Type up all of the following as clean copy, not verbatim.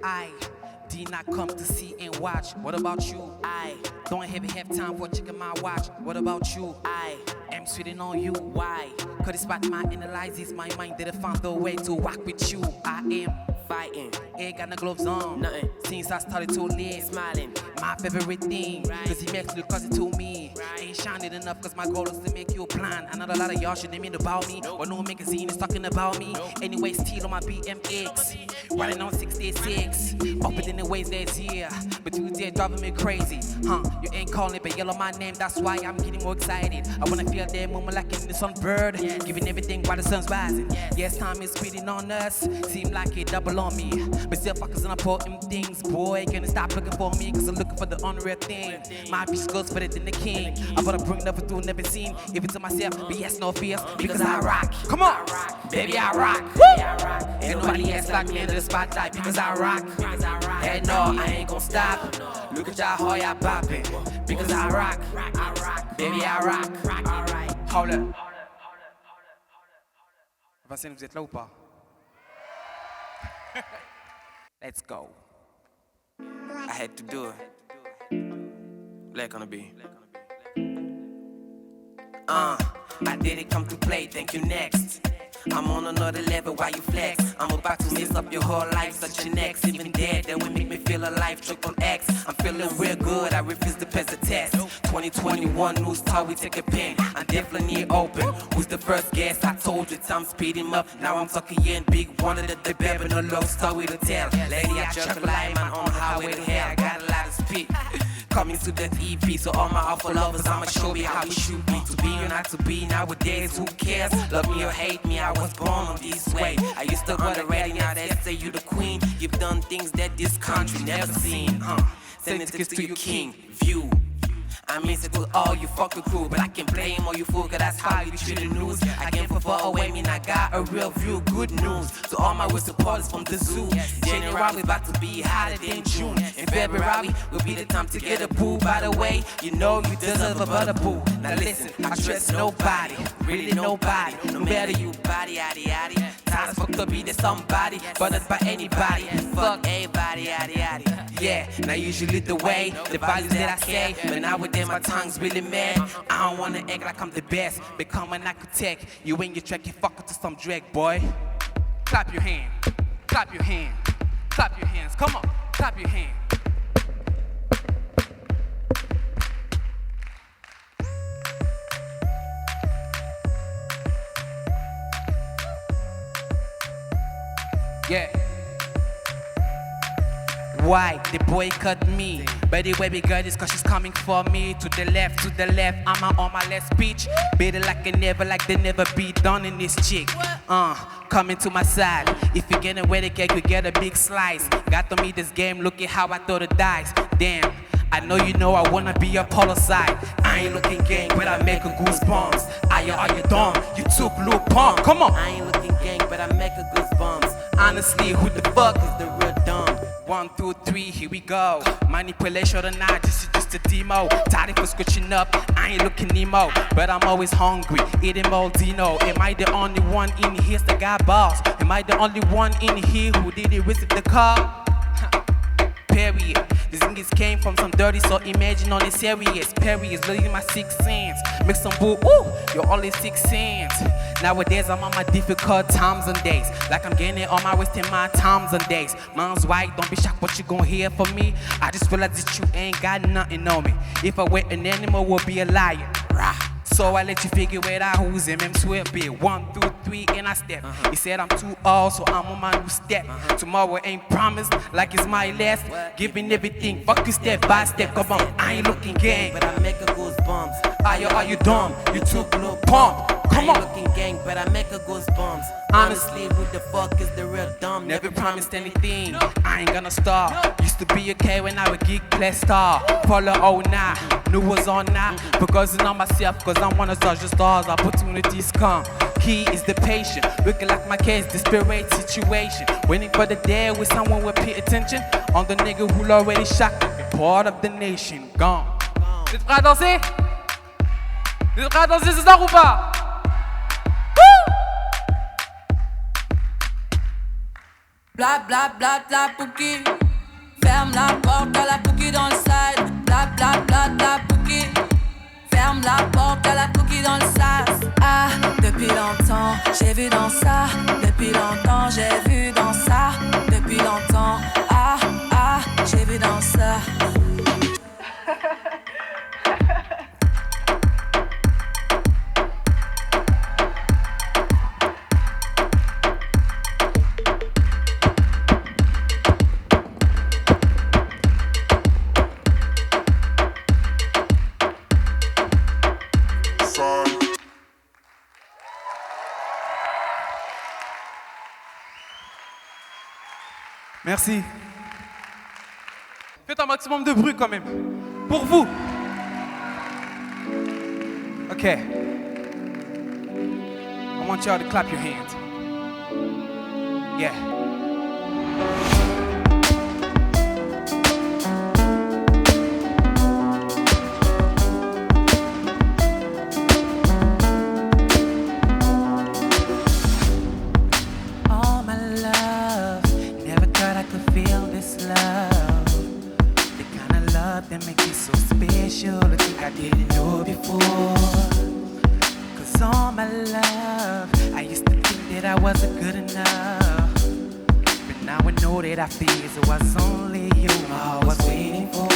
I did not come to see and watch. What about you? I don't have time for checking my watch. What about you? I am sweating on you. Why? Cause despite my analysis, my mind didn't find the way to walk with you. I am fighting, ain't got no gloves on. Nothing. Since I started to live, smiling, my favorite thing. Cause he makes look cause it to me. Ain't shining enough cause my goal is to make you blind. I know a lot of y'all shouldn't mean about me. Or no magazine is talking about me. Anyway, still on my BMX, riding on 66. Open in the ways that's here, but you there driving me crazy. You ain't calling but yellow my name, that's why I'm getting more excited. I wanna feel that moment like in the sunbird, giving everything while the sun's rising. Yes, time is speeding on us, seem like it double on me. But still focusing on important things, boy, can't stop looking for me, cause I'm looking for the unreal thing. My piece goes further than the king. I wanna bring never through, never seen, even to myself, but yes, no fears, because I rock. Come on, baby, I rock. Ain't nobody else like me under the spotlight, because I rock. Hey, no, I ain't gon' stop. Look at y'all, how y'all poppin', because I rock. Baby, I rock. Hold up. Vassine, vous êtes là ou pas? Let's go. I had to do it. Black on the beat. I didn't come to play, thank you, next. I'm on another level while you flex. I'm about to mess up your whole life, such an ex. Even dead, that will make me feel alive, choke on X. I'm feeling real good, I refuse to pass the test. 2021, new star, we take a pen. I'm definitely open. Who's the first guest? I told you, time speeding up. Now I'm talking in big wonder that the baby no low story to tell. Lady, I truck a line, man, on the highway to hell. I got a lot of spit. Coming to that EP, so all my awful lovers, I'ma show you how it should be. To be or not to be, nowadays, who cares? Love me or hate me, I was born on this way. I used to run the radio, now they say you the queen. You've done things that this country never seen. Sending tickets to your king, view. I miss it to all you fucking crew, but I can blame all you fool, cause that's how you treat the news. I came from far away, mean I got a real view. Good news to all my real supporters from the zoo. January about to be hotter than June. In February will be the time to get a boo. By the way, you know you deserve a butter boo. Now listen, I trust nobody, really nobody. No matter you body, yaddy yaddy. Times fucked up, be there somebody, but not by anybody. Fuck everybody, yaddy yaddy. Yeah, now usually the way, the values that I say, but nowadays my tongue's really mad. I don't wanna act like I'm the best, become an architect. You ain't your track, you fuck to some drag, boy. Clap your hand, clap your hand, clap your hands, come on, clap your hand. Yeah. Why the boy cut me? By the way, big girl is cause she's coming for me. To the left, I'm on my left speech. Better like I never, like they never be done in this chick. Coming to my side. If you get away the cake, you get a big slice. Got to meet this game, look at how I throw the dice. Damn, I know I wanna be a polo side. I ain't looking gang, but I make a goosebumps. Are you dumb? You took Luke Pump. Come on. I ain't looking gang, but I make a goosebumps. Honestly, who the fuck is the real dumb? 1, 2, 3, here we go. Manipulation or not, this is just a demo. Tired for switching up, I ain't looking emo. But I'm always hungry, eating Moldino. Am I the only one in here that got balls? Am I the only one in here who didn't visit the car? Period. These niggas came from some dirty, so imagine on the serious. Period, losing my 6 cents. Make some boo, ooh, you're only 6 cents. Nowadays I'm on my difficult times and days. Like I'm getting on my wasting my times and days. Mom's white, don't be shocked what you gon' hear from me. I just realized that you ain't got nothing on me. If I were an animal, would be a liar. Rah. So I let you figure it out, who's him, sweat bit. 1, 2, 3, and I step. He said I'm too old, so I'm on my new step. Tomorrow ain't promised, like it's my last. Giving everything, fuck you step by step. Come on, I ain't looking gang, but I make a goosebumps. Are you dumb? You took no pump. Come on. I ain't looking gang, but I make a goosebumps. Honestly, who the fuck is the real dumb? Never promised anything, I ain't gonna stop. Used to be okay when I would geek play star. Follow all now, knew was on now. Because it's not myself, cause I'm one of such stars. Opportunities come, key is the patient. Looking like my case, desperate situation. Waiting for the day with someone will pay attention. On the nigga who already shocked me, part of the nation, gone. Vous êtes prêts à danser? Vous êtes prêts à danser ce soir ou pas? 1, Bla bla bla bla Pouki. Ferme la porte à la Pouki dans le side. Bla bla bla bla Pouki. Ferme la porte à la Pouki dans le sas. Ah, depuis longtemps, j'ai vu dans ça. Depuis longtemps, j'ai vu dans ça. Depuis longtemps, ah, ah, j'ai vu dans ça. Merci. Faites un maximum de bruit quand même. Pour vous. Ok. I want y'all to clap your hands. Yeah. All my love, never thought I could feel this love. The kind of love that makes you so special. I think I didn't know before. Cause all my love, I used to think that I wasn't good enough. But now I know that I feel it was only you I was waiting for.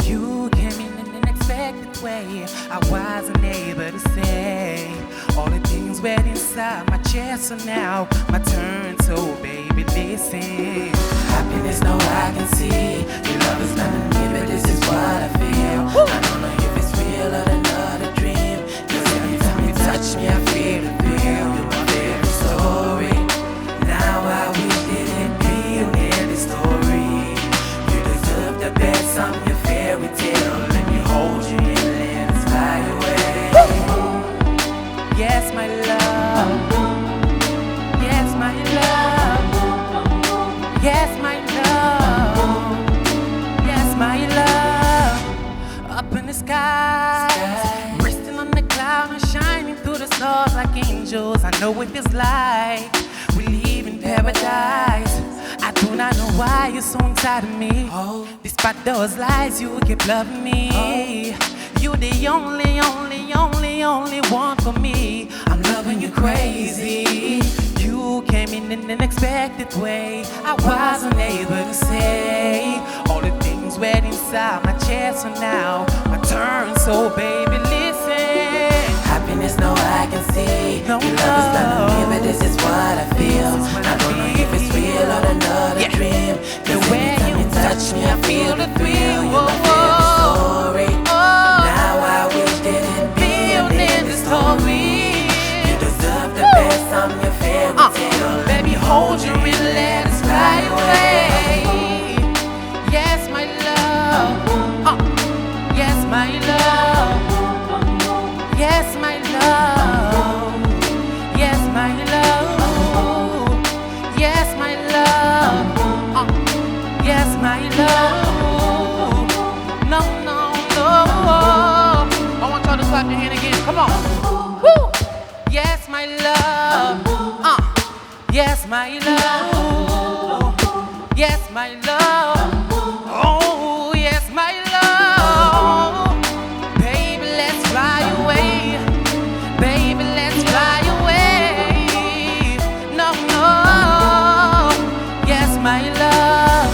You came in an unexpected way. I wasn't able to say all the things went inside my chest. So now my turn, so baby listen. Happiness, no I can see. Your love is not me, but this is what I feel. I don't know if it's real or another dream. Cause every time you touch me, I feel the thrill. You're my favorite story. Now I wish that it be an ending story. You deserve the best, I'm your fairy tale. Let me hold you and let us fly away. Yes, my love. Yes, my love. Yes, my love. Yes, my love. Up in the sky, resting on the cloud and shining through the stars like angels. I know what it feels like. We live in paradise. I do not know why you're so inside of me. Despite those lies, you keep loving me. You're the only one for me. I'm loving you crazy. You came in an unexpected way. I wasn't able to say all the things went inside my chest. So now my turn, so baby listen. Happiness, no I can see. No, your love is not me, but this is what I feel. I don't know if it's real or another dream. The way you touch me, I feel the thrill. You're my favorite story. Now I wish that it be an ending story. You deserve the best, I'm your fairy tale. Let me hold you and let us fly away. Yes, my love. Yes, my love. Yes, my love. Yes, my love. Yes, my love. Yes, my love. No, no, no. I want y'all to clap your hand again. Come on. Woo! Yes, my love. Yes, my love. Yes, my love. Oh, yes, my love. Baby, let's fly away. Baby, let's fly away. No, no. Yes, my love.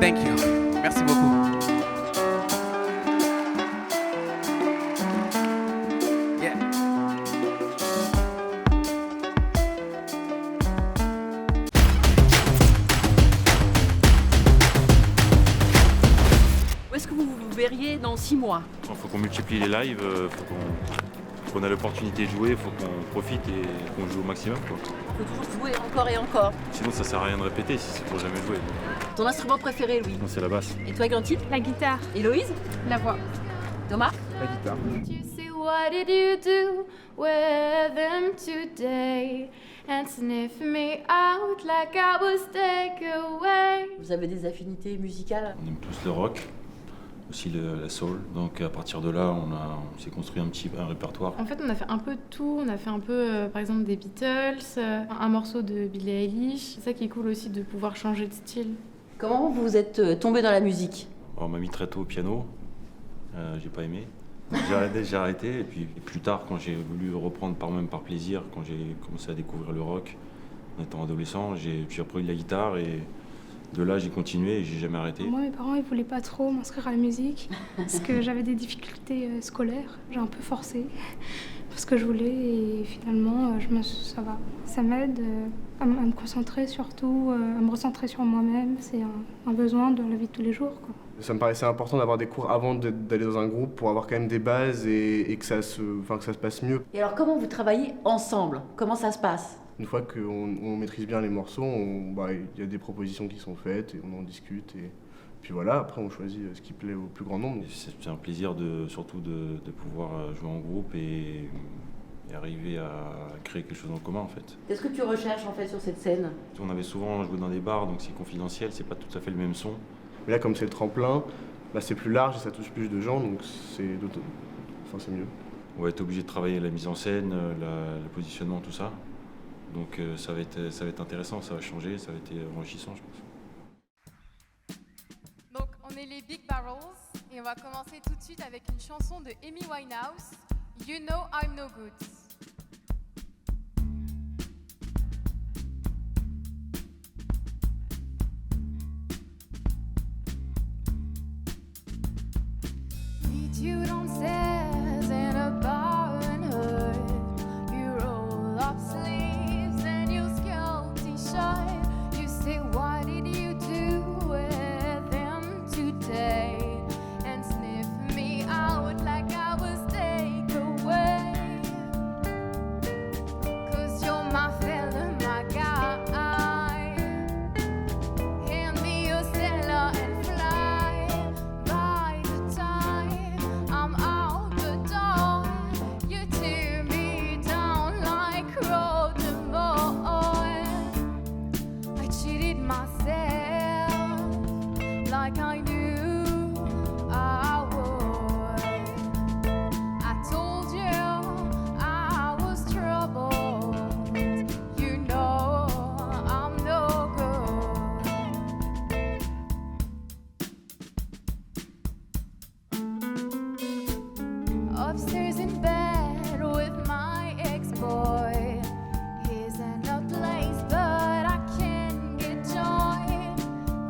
Thank you. Merci beaucoup. Yeah. Où est-ce que vous vous verriez dans 6 mois? Il faut qu'on multiplie les lives, faut qu'on a l'opportunité de jouer, il faut qu'on profite et qu'on joue au maximum, quoi. Il faut toujours jouer encore et encore. Sinon ça sert à rien de répéter si c'est pour jamais jouer. Ton instrument préféré, Louis? Moi c'est la basse. Et toi, Gantine? La guitare, Héloïse? la voix. Thomas? La guitare. You see, what did you do with them today? And sniff me out like I was taken away. Vous avez des affinités musicales? On aime tous le rock, aussi la soul. Donc à partir de là, on s'est construit un répertoire. En fait, on a fait un peu de tout. On a fait un peu, par exemple, des Beatles, un morceau de Billie Eilish. C'est ça qui est cool aussi, de pouvoir changer de style. Comment vous êtes tombé dans la musique? On m'a mis très tôt au piano, j'ai pas aimé. Donc j'ai arrêté, et puis plus tard, quand j'ai voulu reprendre par plaisir, quand j'ai commencé à découvrir le rock, en étant adolescent, j'ai repris de la guitare, et de là j'ai continué et j'ai jamais arrêté. Moi, mes parents, ils voulaient pas trop m'inscrire à la musique, parce que j'avais des difficultés scolaires. J'ai un peu forcé, parce que je voulais, et finalement, ça va. Ça m'aide à me concentrer surtout, à me recentrer sur moi-même. C'est un besoin de la vie de tous les jours, quoi. Ça me paraissait important d'avoir des cours avant d'aller dans un groupe pour avoir quand même des bases et que ça se passe mieux. Et alors comment vous travaillez ensemble? Comment ça se passe? Une fois qu'on maîtrise bien les morceaux, il y a des propositions qui sont faites et on en discute. Et puis voilà, après on choisit ce qui plaît au plus grand nombre. C'est un plaisir surtout de pouvoir jouer en groupe et arriver à créer quelque chose en commun en fait. Qu'est-ce que tu recherches en fait sur cette scène? On avait souvent joué dans des bars, donc c'est confidentiel, c'est pas tout à fait le même son. Mais là, comme c'est le tremplin, c'est plus large et ça touche plus de gens, donc c'est mieux. On va être obligé de travailler la mise en scène, le positionnement, tout ça. Donc ça va être intéressant, ça va changer, ça va être enrichissant, je pense. Donc, on est les Big Barrels et on va commencer tout de suite avec une chanson de Amy Winehouse, You Know I'm No Good. You downstairs in a bar and hood. You roll up sleeves and you scale t-shirt. You say, what did you do with him today? And sniff me out like I was takeaway. 'Cause you're my fella, my guy. Hand me your cellar and fly. By the time I'm out the door, you tear me down like Rodemort. I cheated myself like I knew I would. I told you I was troubled. You know I'm no good. Upstairs in bed with my ex-boy. He's in a place, but I can't get joy.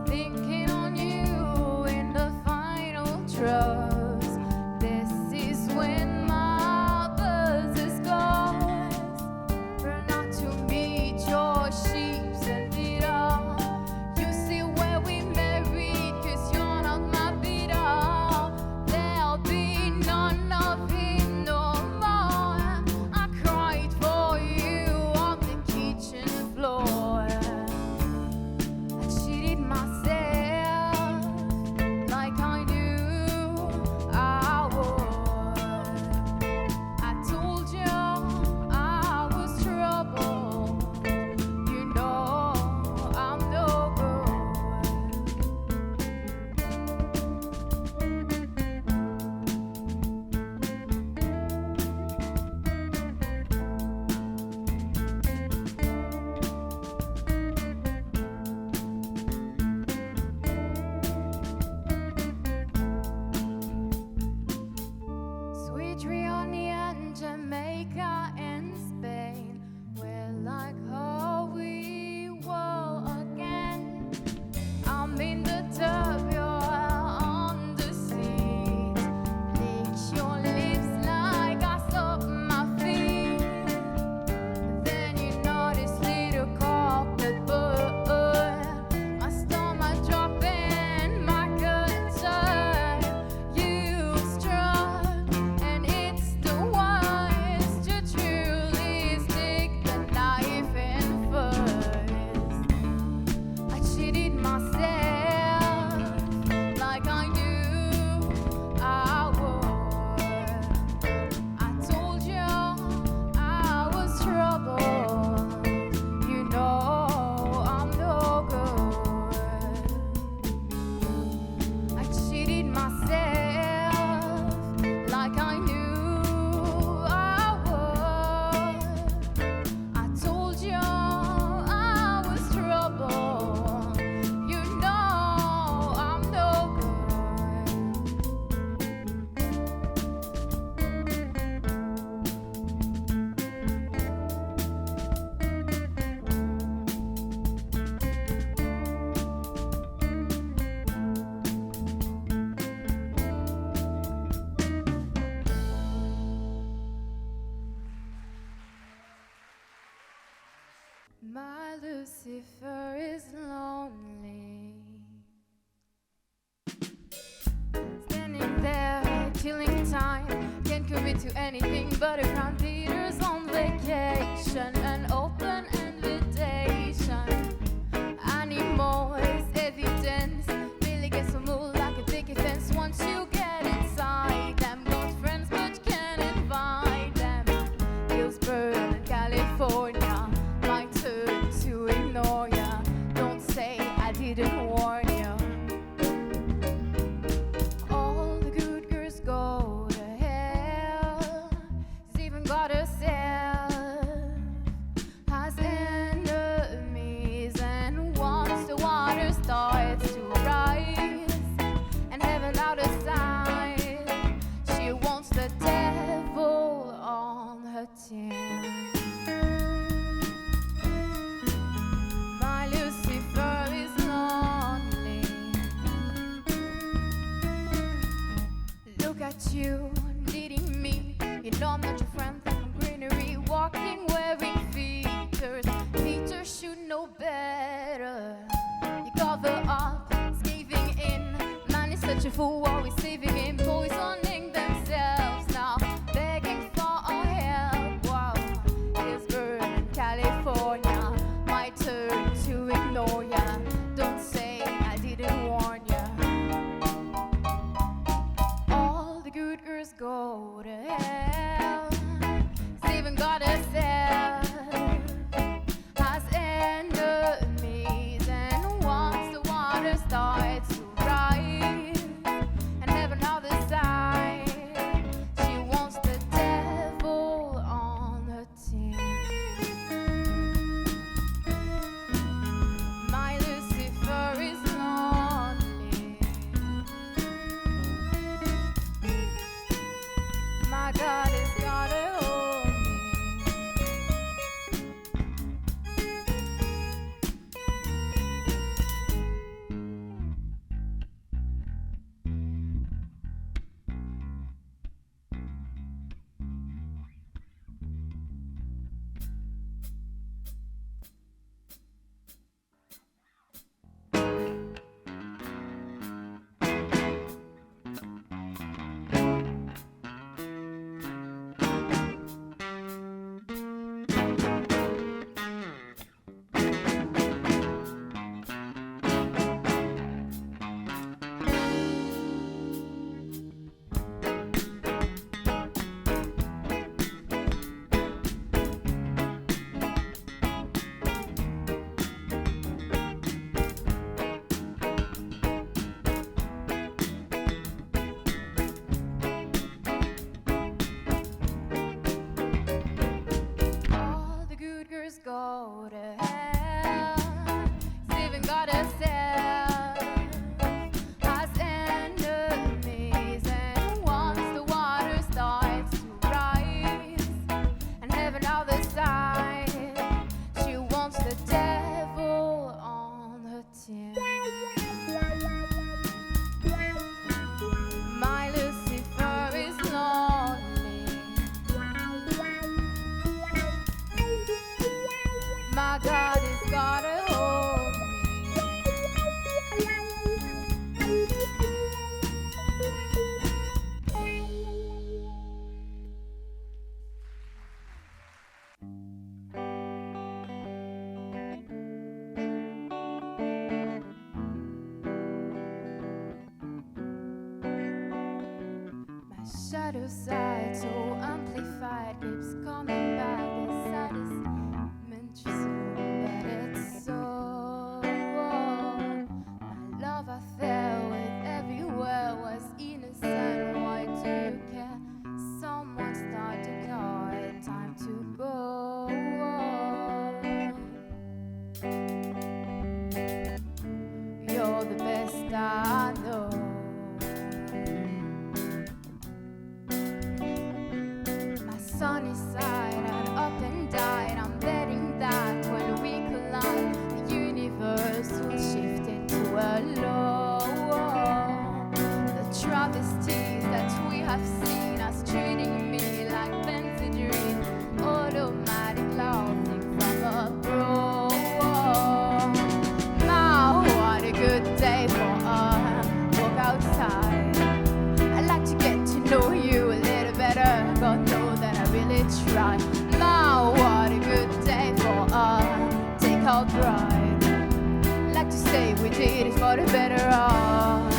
Thinking on you in the final trust. This is when my buzz goes. Run out to meet your sheep and it all. You see where we married, 'cause you're not my beater. There'll be none of it no more. I cried for you on the kitchen floor. I cheated myself like I knew Lucifer is lonely. Standing there, killing time, can't commit to anything but a crown. Peter's on vacation, an open invitation. Animals, evidence, really gets a move like a picket fence. Once you get inside them, got friends but can't invite them. Hillsborough in California, my turn to ignore ya. Don't say I didn't warn ya. All the good girls go to hell. She's even got herself has enemies, and once the water starts to rise and heaven out of sight, she wants the devil on her team. My Lucifer is lonely. Look at you needing me. You know I'm not your friend from greenery. Walking wearing features. Features should know better. You cover up, caving in. Man is such a fool, always saving him. Poisoning themselves now, begging for our help. Wow, Hillsborough in California, my turn to ignore ya. Don't say I didn't warn ya. All the good girls go to hell. She's even got herself has enemies, and once the water starts to rise and heaven on the side, she wants the devil on her team. My Lucifer is lonely. My God has got a hold me. All the good girls go to hell. She's even got herself has enemies, and once the water starts to rise and heaven on the side, she wants the devil on her team. My Lucifer is lonely. My God has got a hold me. My shadow side, so amplified, keeps coming back. The saddest meant you so, but it's so. My love affair with everywhere was innocent. Why do you care? Someone start to call it time to go. You're the best I know. My sunny side and up and died. I'm betting that when we collide, the universe will shift into a low. The travesties that we have seen as treating me like Benzedrine, automatic laughing from abroad. know you a little better. God knows that I really try. Now, what a good day for us. Take our pride. Like to say we did it for the better of.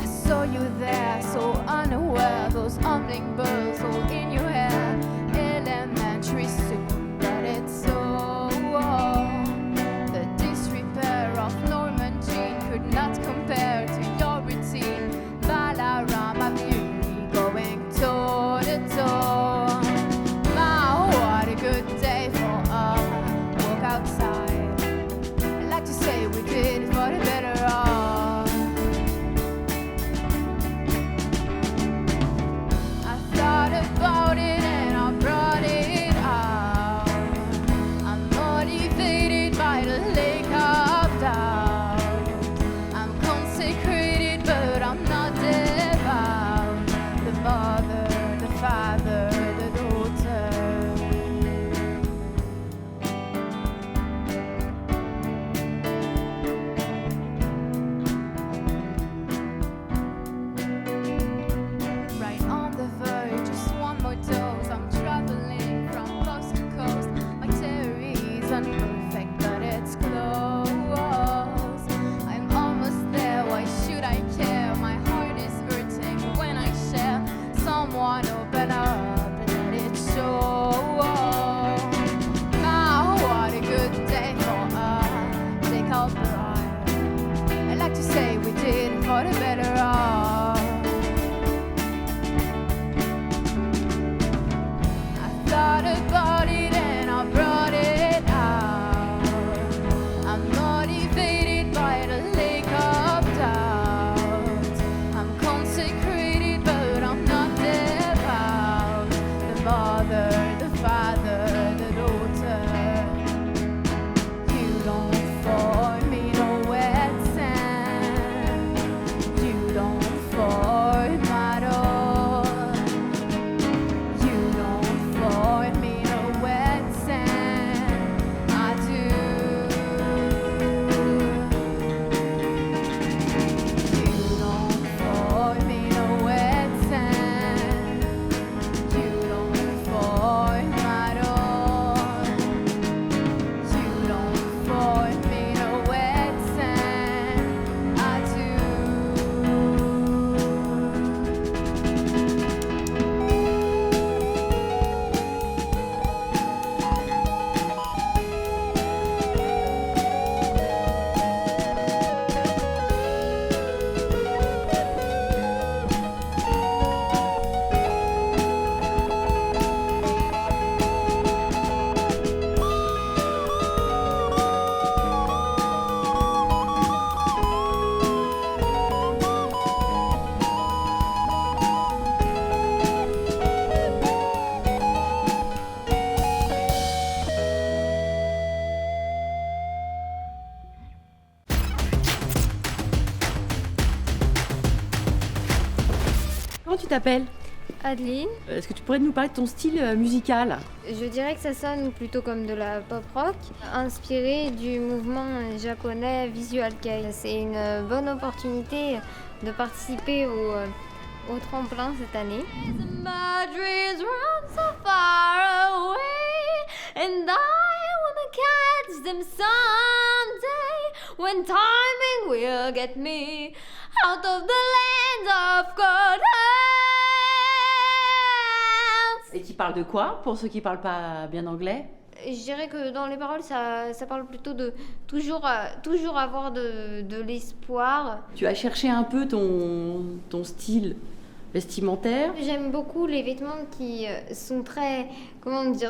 I saw you there, so unaware. Those humbling bells all in your hair. Elementary soon, but it's so. The disrepair of Norman Jean could not compare to your routine. Balarama beauty going toe to toe. Wow, what a good day for us. Walk outside. I like to say we did it for the better of. I thought about it and I brought it out. I'm motivated by the lake of doubt. I'm consecrated, but I'm not devout. The mother, the father, the daughter. Right on the verge, just one more dose. I'm traveling from coast to coast. My theory is imperfect, but it's close. I'm almost there, why should I care? My heart is hurting when I share. Someone open up and let it show. Now, what a good day for us. Take our pride. I like to say we did it for the better of. I thought about it and I brought it out. I'm motivated by the lake of doubt. I'm consecrated, but I'm not devout. The mother, the father, the daughter. You don't for me no wet sand. You don't for my door. You don't for me no wet sand. I do. You don't for me no wet sand. You don't for my door. You don't for me no wet sand. I do. Comment tu t'appelles? Adeline, Est-ce que tu pourrais nous parler de ton style musical? je dirais que ça sonne plutôt comme de la pop rock, inspiré du mouvement japonais Visual Kei. C'est une bonne opportunité de participer au tremplin cette année. My dreams run so far away, and I wanna catch them someday. When timing will get me out of the land of God. Et qui parle de quoi, pour ceux qui parlent pas bien anglais? Je dirais que dans les paroles, ça parle plutôt de toujours avoir de l'espoir. Tu as cherché un peu ton style vestimentaire. J'aime beaucoup les vêtements qui sont très,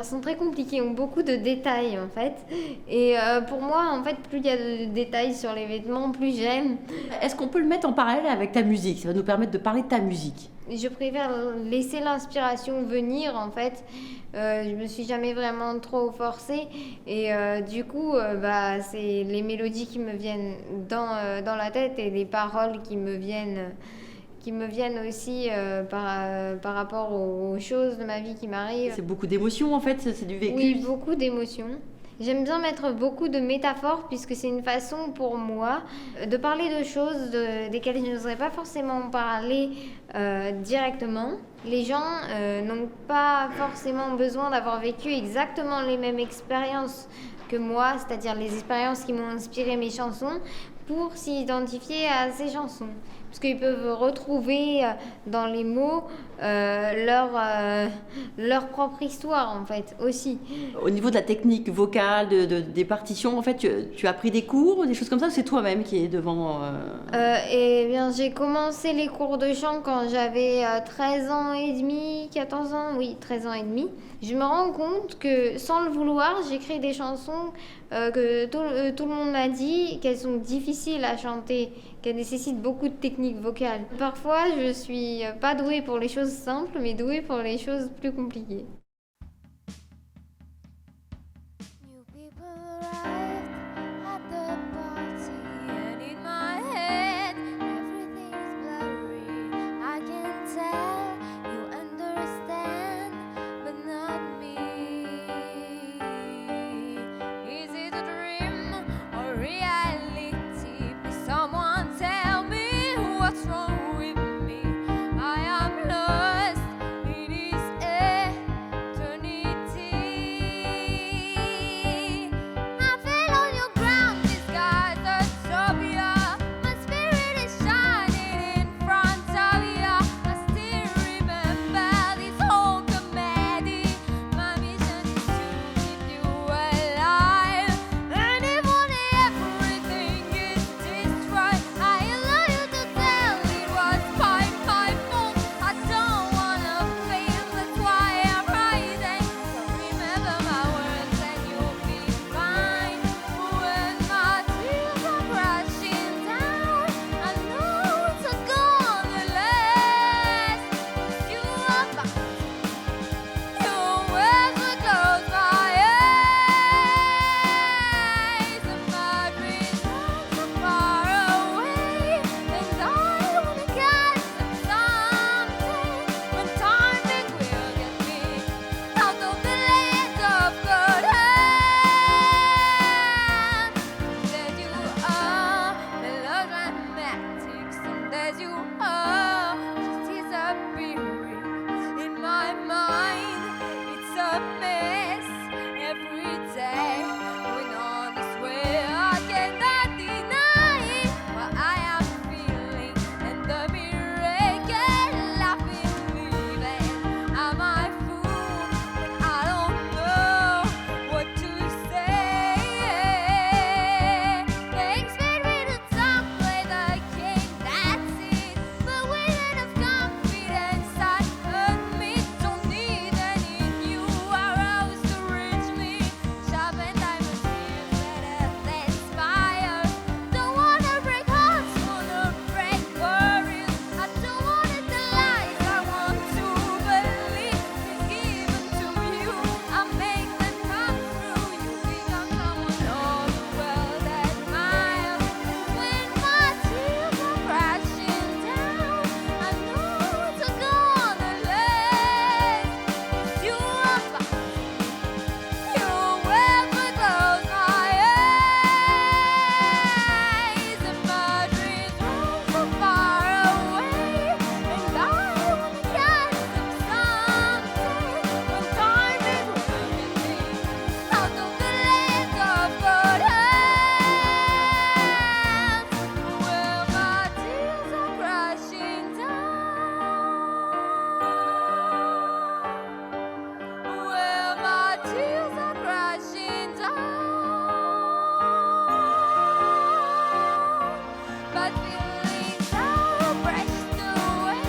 sont très compliqués, ont beaucoup de détails en fait. Et pour moi, en fait, plus il y a de détails sur les vêtements, plus j'aime. Est-ce qu'on peut le mettre en parallèle avec ta musique? Ça va nous permettre de parler de ta musique. Je préfère laisser l'inspiration venir en fait. Je me suis jamais vraiment trop forcée et du coup c'est les mélodies qui me viennent dans la tête et les paroles qui me viennent aussi par rapport aux choses de ma vie qui m'arrivent. C'est beaucoup d'émotions en fait, c'est du vécu. Oui, beaucoup d'émotions. J'aime bien mettre beaucoup de métaphores puisque c'est une façon pour moi de parler de choses desquelles je n'oserais pas forcément parler directement. Les gens n'ont pas forcément besoin d'avoir vécu exactement les mêmes expériences que moi, c'est-à-dire les expériences qui m'ont inspiré mes chansons, pour s'identifier à ces chansons. Parce qu'ils peuvent retrouver dans les mots leur propre histoire, en fait, aussi. Au niveau de la technique vocale, des partitions, en fait, tu as pris des cours, des choses comme ça, ou c'est toi-même qui est devant Eh bien, j'ai commencé les cours de chant quand j'avais 13 ans et demi, 14 ans, oui, 13 ans et demi. Je me rends compte que, sans le vouloir, j'écris des chansons que tout le monde m'a dit qu'elles sont difficiles à chanter, qu'elles nécessitent beaucoup de technique vocale. Parfois, je suis pas douée pour les choses simples, mais douée pour les choses plus compliquées. New people arrived at the party, and in my head everything's blurry. I can tell you understand, but not me. Is it a dream or reality? Please someone tell me what's wrong with me. I am lost in this eternity. I fell on your ground, disguised as Sophia. My spirit is shining in front of you. I still remember this whole comedy. My mission is to keep you alive. And if one day everything is destroyed, I allow you to tell it was my fault. I don't wanna fail, that's why I'm writing. So remember my words and you'll be fine. When my tears are crashing down, I know it's gonna last. 'Cause you are back. Your words will close my eyes, and my dreams are so far away. And I wanna catch them someday. When timing will get me out of the land of good hands. Some days you are melodramatic, some days you are just disappearing in my mind. It's a mess every day. Going on this way, I cannot deny what I am feeling, and the miracle I've been living. Am I fool when I don't know what to say? They expect me to talk play the game, that's it. But with enough confidence, I admit don't need any new arrows to reach me. Sharpened diamonds feel better than fire. Don't wanna break hearts, wanna break worries. I don't want it the lies I want to believe. It's given to you, I make them come true. You become someone all the world admires. When my tears are crashing down, I know it's gonna last. 'Cause you are back. Your words will close my eyes, and my dreams run so far away. And I wanna catch them someday. When timing will get me out of the land of good hands, where my tears are crashing down, where my tears are crashing down. But feelings are brushed away.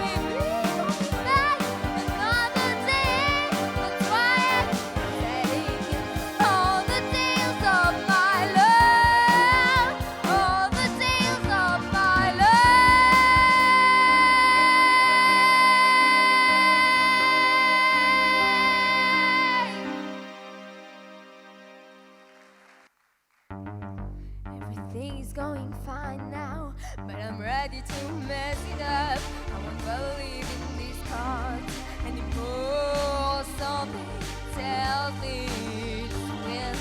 Maybe coming back another day. That's why I'm taking all the tales of my love, all the tales of my love. Everything's going fine now, but I'm ready to mess it up. I won't believe in these cards anymore. Something tells me it's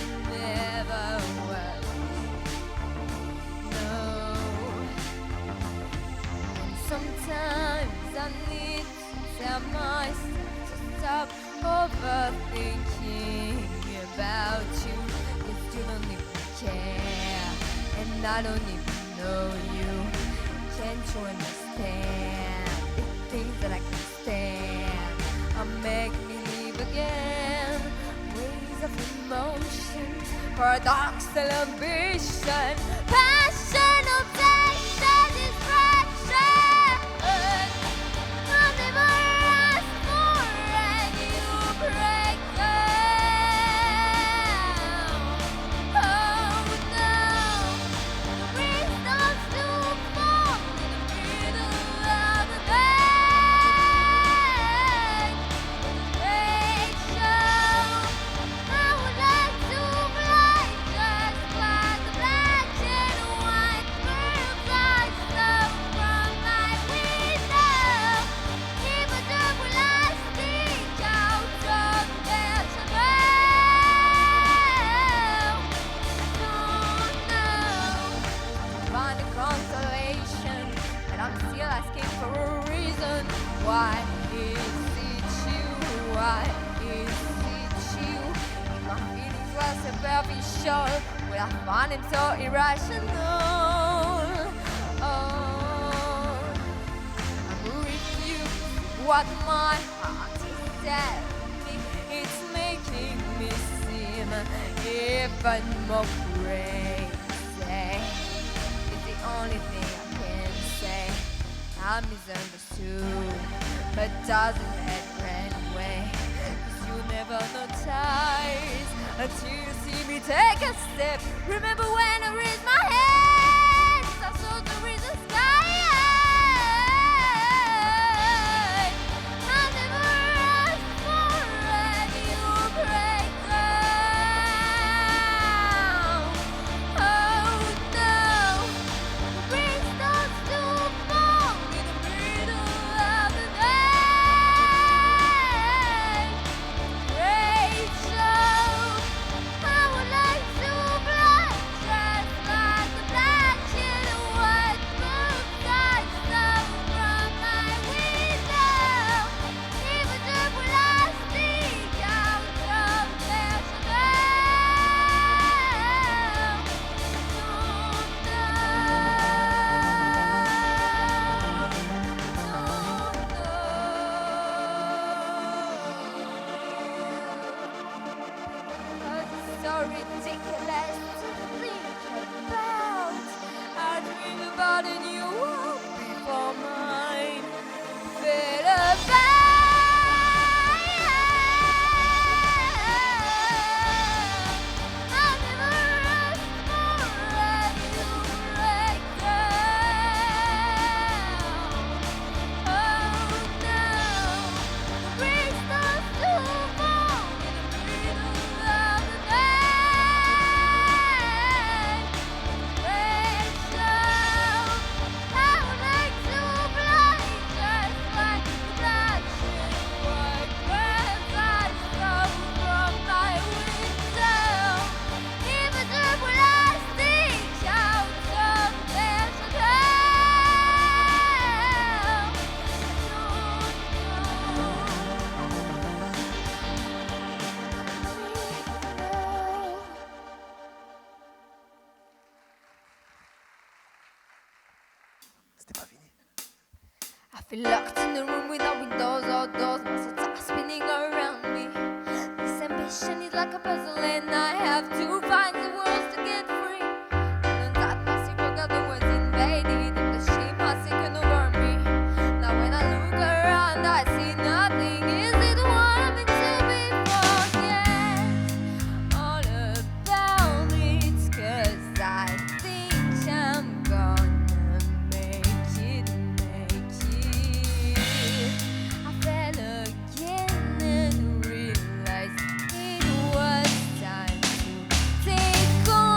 I need to tell myself to stop overthinking about you. If you don't even care, and I don't even know you, can't you understand the things that I can stand? Make me live again. Waves of emotions, paradoxical ambition, passion, obsession, distraction. I'll never ask for any breakdown. Oh no, the breeze starts to fall in the middle of the night. Great show. I would like to fly just like the black and white birds I saw from my window. If a dog will I stick out of their find a consolation, and I'm still asking for a reason. Why is it you? Why is it you? If my feelings were superficial, would I find him so irrational? Oh, I'm with you. What my heart is telling me, it's making me seem even more crazy. It's the only thing I can say. I'm misunderstood, but doesn't that run away? 'Cause you never notice until you see me take a step. Remember when I raised my hands, I saw the reason sky. I never asked for any breakdown. Oh no, the breeze starts to fall in the middle of the night. Great show. I would like to fly just like the black and white birds I saw from my window. If a dog will I stick out of their so ridiculous to think about. I dreamed about a new world before mine fell apart. I never asked for any breakdown. Oh no, the breeze starts to fall in the middle of the night. Great show. I would like to fly just like the black and white birds I saw from my window. If a dog will I stick out of their C'était pas fini. I feel locked in the room without windows or doors. My thoughts are spinning around me. This ambition is like a puzzle, and I have to find the words to get free. And that my secret got the words invaded, and the shame has taken over me. Now when I look around, I see nothing. Is it worth it to be forget all about it? 'Cause I think I'm gonna make it. I fell again and realized it was time to take on.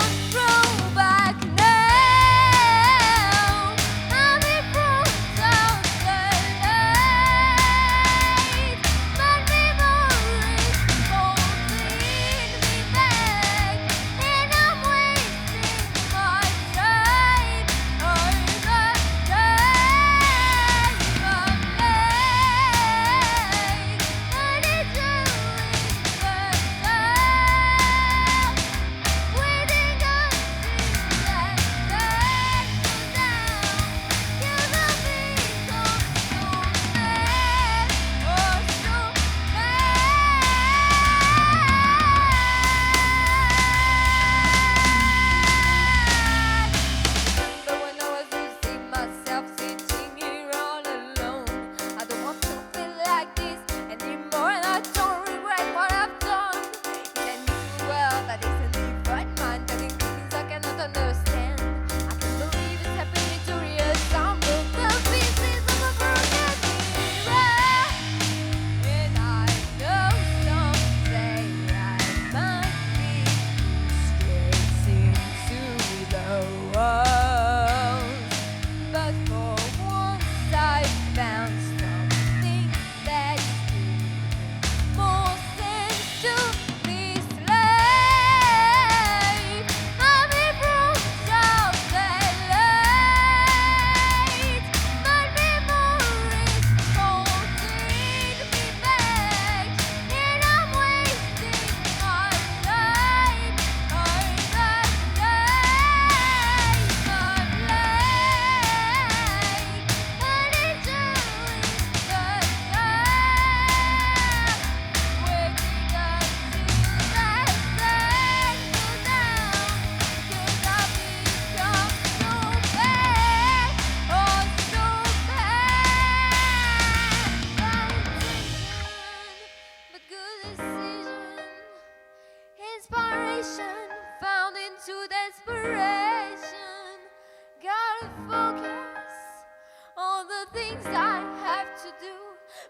things I have to do,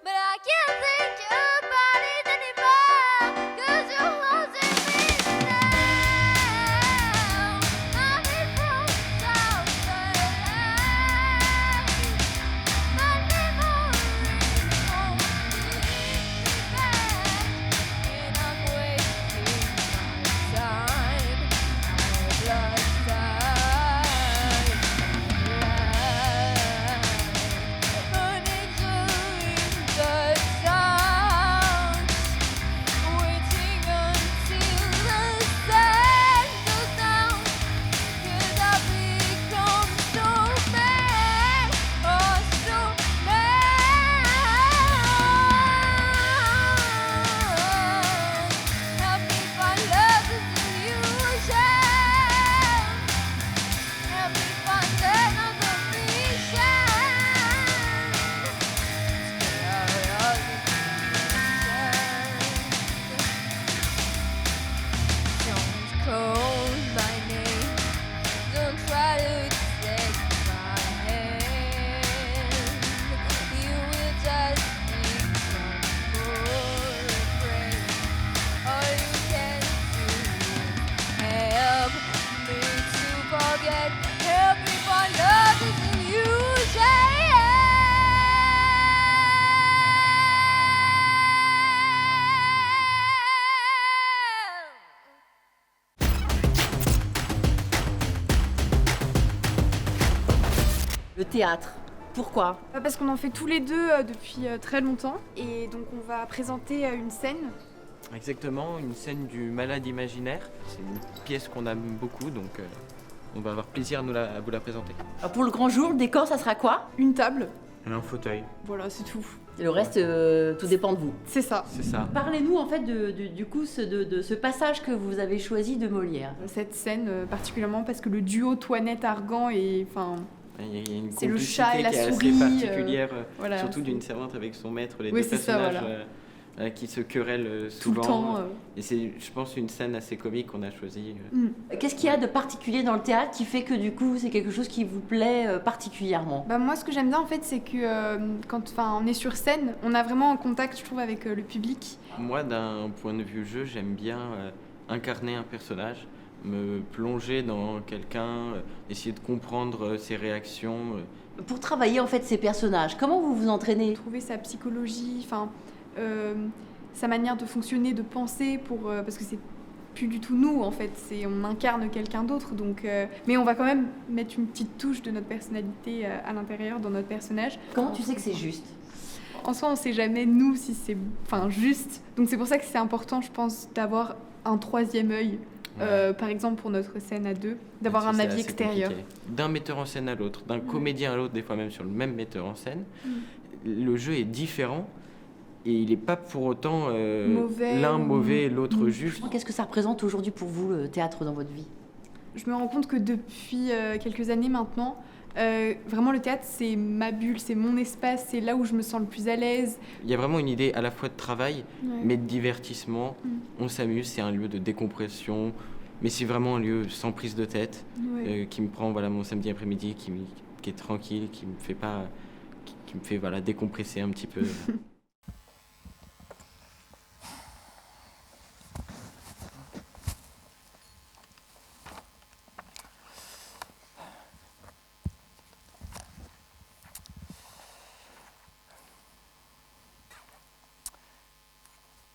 but I can't think about it anymore, 'cause you're holding me down. I'm in from outside, my memories hold me back, and I'm wasting my time. I've lost time. Call my name. Don't try to take my hand. You will just become more afraid. All you can do is help me to forget. Help me find love is Le théâtre, pourquoi? Parce qu'on en fait tous les deux depuis très longtemps. Et donc on va présenter une scène. Exactement, une scène du Malade imaginaire. C'est une pièce qu'on aime beaucoup, donc on va avoir plaisir à vous la présenter. Alors, pour le grand jour, le décor, ça sera quoi? Une table. Et un fauteuil. Voilà, c'est tout. Et le reste, tout dépend de vous. C'est ça. C'est ça. Parlez-nous en fait du coup de ce passage que vous avez choisi de Molière. Cette scène particulièrement parce que le duo Toinette-Argan est... Enfin, Il y a une c'est le complicité chat et la qui est souris, assez particulière, voilà, surtout c'est- d'une servante avec son maître, les Oui, deux c'est ça, personnages voilà. qui se querellent tout le souvent. temps. Et c'est, je pense, une scène assez comique qu'on a choisie. Qu'est-ce qu'il y a de particulier dans le théâtre qui fait que du coup c'est quelque chose qui vous plaît particulièrement? Bah, moi, ce que j'aime bien en fait, c'est que quand on est sur scène, on a vraiment un contact, je trouve, avec le public. Moi, d'un point de vue jeu, j'aime bien incarner un personnage, me plonger dans quelqu'un, essayer de comprendre ses réactions. Pour travailler en fait ces personnages, comment vous vous entraînez? Trouver sa psychologie, enfin, sa manière de fonctionner, de penser, parce que c'est plus du tout nous en fait, on incarne quelqu'un d'autre, donc, mais on va quand même mettre une petite touche de notre personnalité à l'intérieur, dans notre personnage. Comment tu sais que c'est juste? En soi, on sait jamais nous si c'est juste, donc c'est pour ça que c'est important, je pense, d'avoir un troisième œil. Par exemple pour notre scène à deux, d'avoir Là-dessus, un c'est avis assez extérieur. compliqué. D'un metteur en scène à l'autre, d'un comédien à l'autre, des fois même sur le même metteur en scène, le jeu est différent et il n'est pas pour autant Mauvais l'un ou- mauvais et l'autre juste. Qu'est-ce que ça représente aujourd'hui pour vous le théâtre dans votre vie? Je me rends compte que depuis quelques années maintenant, vraiment le théâtre c'est ma bulle, c'est mon espace, c'est là où je me sens le plus à l'aise. Il y a vraiment une idée à la fois de travail, Ouais. mais de divertissement. On s'amuse, c'est un lieu de décompression, mais c'est vraiment un lieu sans prise de tête, Ouais. qui me prend mon samedi après-midi, qui est tranquille, qui me fait pas, qui me fait décompresser un petit peu.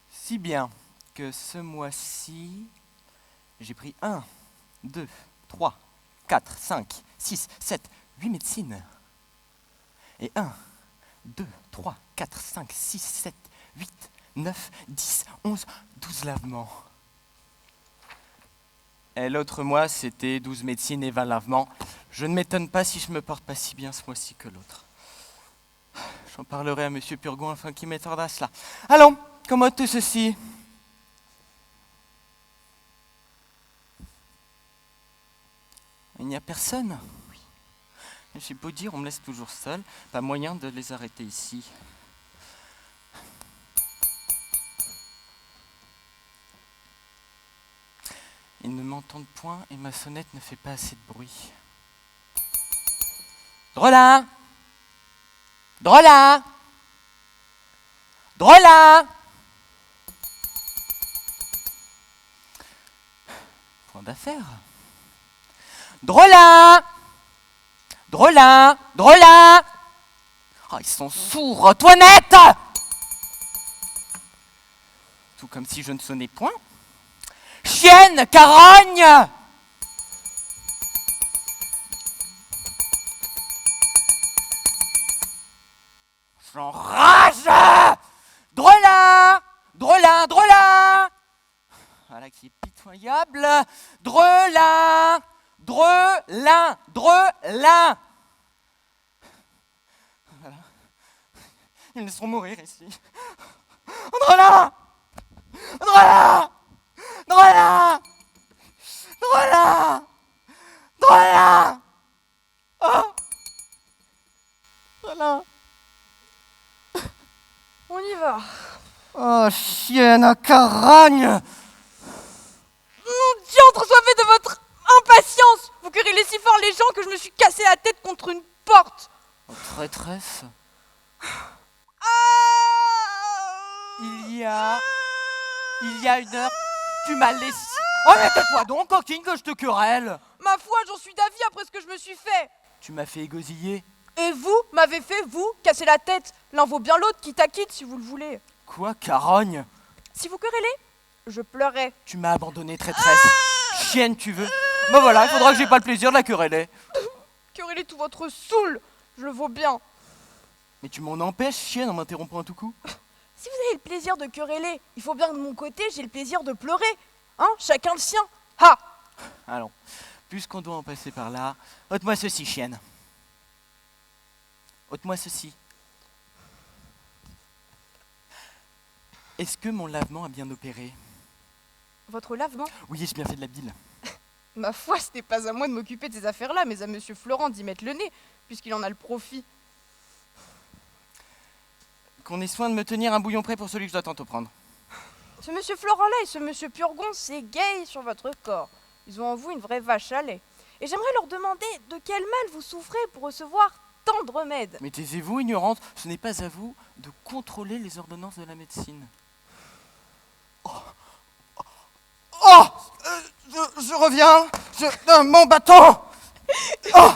Si bien que ce mois-ci, j'ai pris 1, 2, 3, 4, 5, 6, 7, 8 médecines. Et 1, 2, 3, 4, 5, 6, 7, 8, 9, 10, 11, 12 lavements. Et l'autre mois, c'était 12 médecines et 20 lavements. Je ne m'étonne pas si je me porte pas si bien ce mois-ci que l'autre. J'en parlerai à Monsieur Purgon afin qu'il m'attende à cela. Allons, comment tout ceci? Il n'y a personne? Oui. J'ai beau dire, on me laisse toujours seul. Pas moyen de les arrêter ici. Ils ne m'entendent point et ma sonnette ne fait pas assez de bruit. Drelin! Drôlin! Drôlin! Point d'affaire. Drôlin! Drôlin! Drôlin! Oh, ils sont sourds, Toinette! Tout comme si je ne sonnais point. Chienne, carogne! J'enrage! Drôlin! Drôlin! Drôlin! Voilà qui est pitoyable. Drôlin! Drôlin! Drôlin! Voilà. Ils laisseront mourir ici. Drôlin! Drôlin! Drôlin! Drôlin! Drôlin! Oh! Drôlin! On y va. Oh, chienne à carogne! Mon Dieu, entresoivez de votre impatience. Vous querellez si fort les gens que je me suis cassé la tête contre une porte. Oh, traîtresse! Il y a une heure, tu m'as laissé... Oh, mais tais-toi donc, coquine, que je te querelle! Ma foi, j'en suis d'avis après ce que je me suis fait. Tu m'as fait égosiller. Et vous m'avez fait, vous, casser la tête. L'un vaut bien l'autre, quitte à quitte, si vous le voulez. Quoi, carogne? Si vous querellez, je pleurais. Tu m'as abandonné, traîtresse. Chienne, tu veux? Bah voilà, il faudra que j'ai pas le plaisir de la quereller. Querellez tout votre saoul, je le vaux bien. Mais tu m'en empêches, chienne, en m'interrompant à tout coup. Si vous avez le plaisir de quereller, il faut bien que de mon côté, j'ai le plaisir de pleurer. Hein, chacun le sien. Ha! Allons, puisqu'on doit en passer par là, ôte-moi ceci, chienne. Ôte-moi ceci. Est-ce que mon lavement a bien opéré? Votre lavement? Oui, j'ai bien fait de la bile. Ma foi, ce n'est pas à moi de m'occuper de ces affaires-là, mais à Monsieur Florent d'y mettre le nez, puisqu'il en a le profit. Qu'on ait soin de me tenir un bouillon prêt pour celui que je dois tantôt prendre. Ce Monsieur Florent-là et ce Monsieur Purgon s'égayent sur votre corps. Ils ont en vous une vraie vache à lait. Et j'aimerais leur demander de quel mal vous souffrez pour recevoir tant de remèdes. Mais taisez-vous, ignorante, ce n'est pas à vous de contrôler les ordonnances de la médecine. Je reviens, mon bâton. Oh.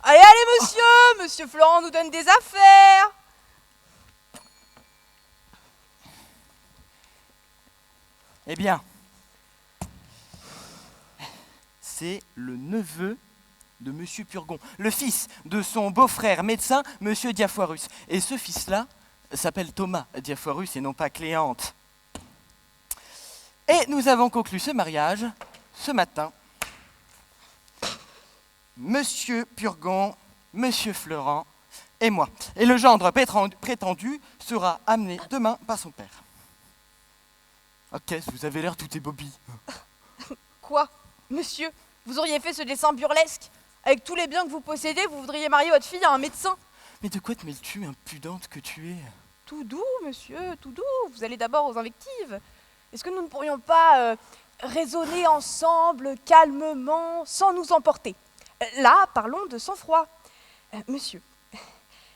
Allez, allez, Monsieur Florent nous donne des affaires. Eh bien, c'est le neveu de Monsieur Purgon, le fils de son beau-frère médecin, Monsieur Diafoirus. Et ce fils-là s'appelle Thomas Diafoirus et non pas Cléante. Et nous avons conclu ce mariage ce matin. Monsieur Purgon, Monsieur Florent et moi. Et le gendre prétendu sera amené demain par son père. Ok, vous avez l'air tout ébobie. Quoi, monsieur? Vous auriez fait ce dessin burlesque? Avec tous les biens que vous possédez, vous voudriez marier votre fille à un médecin? Mais de quoi te mêles-tu, impudente que tu es? Tout doux, monsieur, tout doux. Vous allez d'abord aux invectives. Est-ce que nous ne pourrions pas raisonner ensemble, calmement, sans nous emporter? Là, parlons de sang-froid. Monsieur,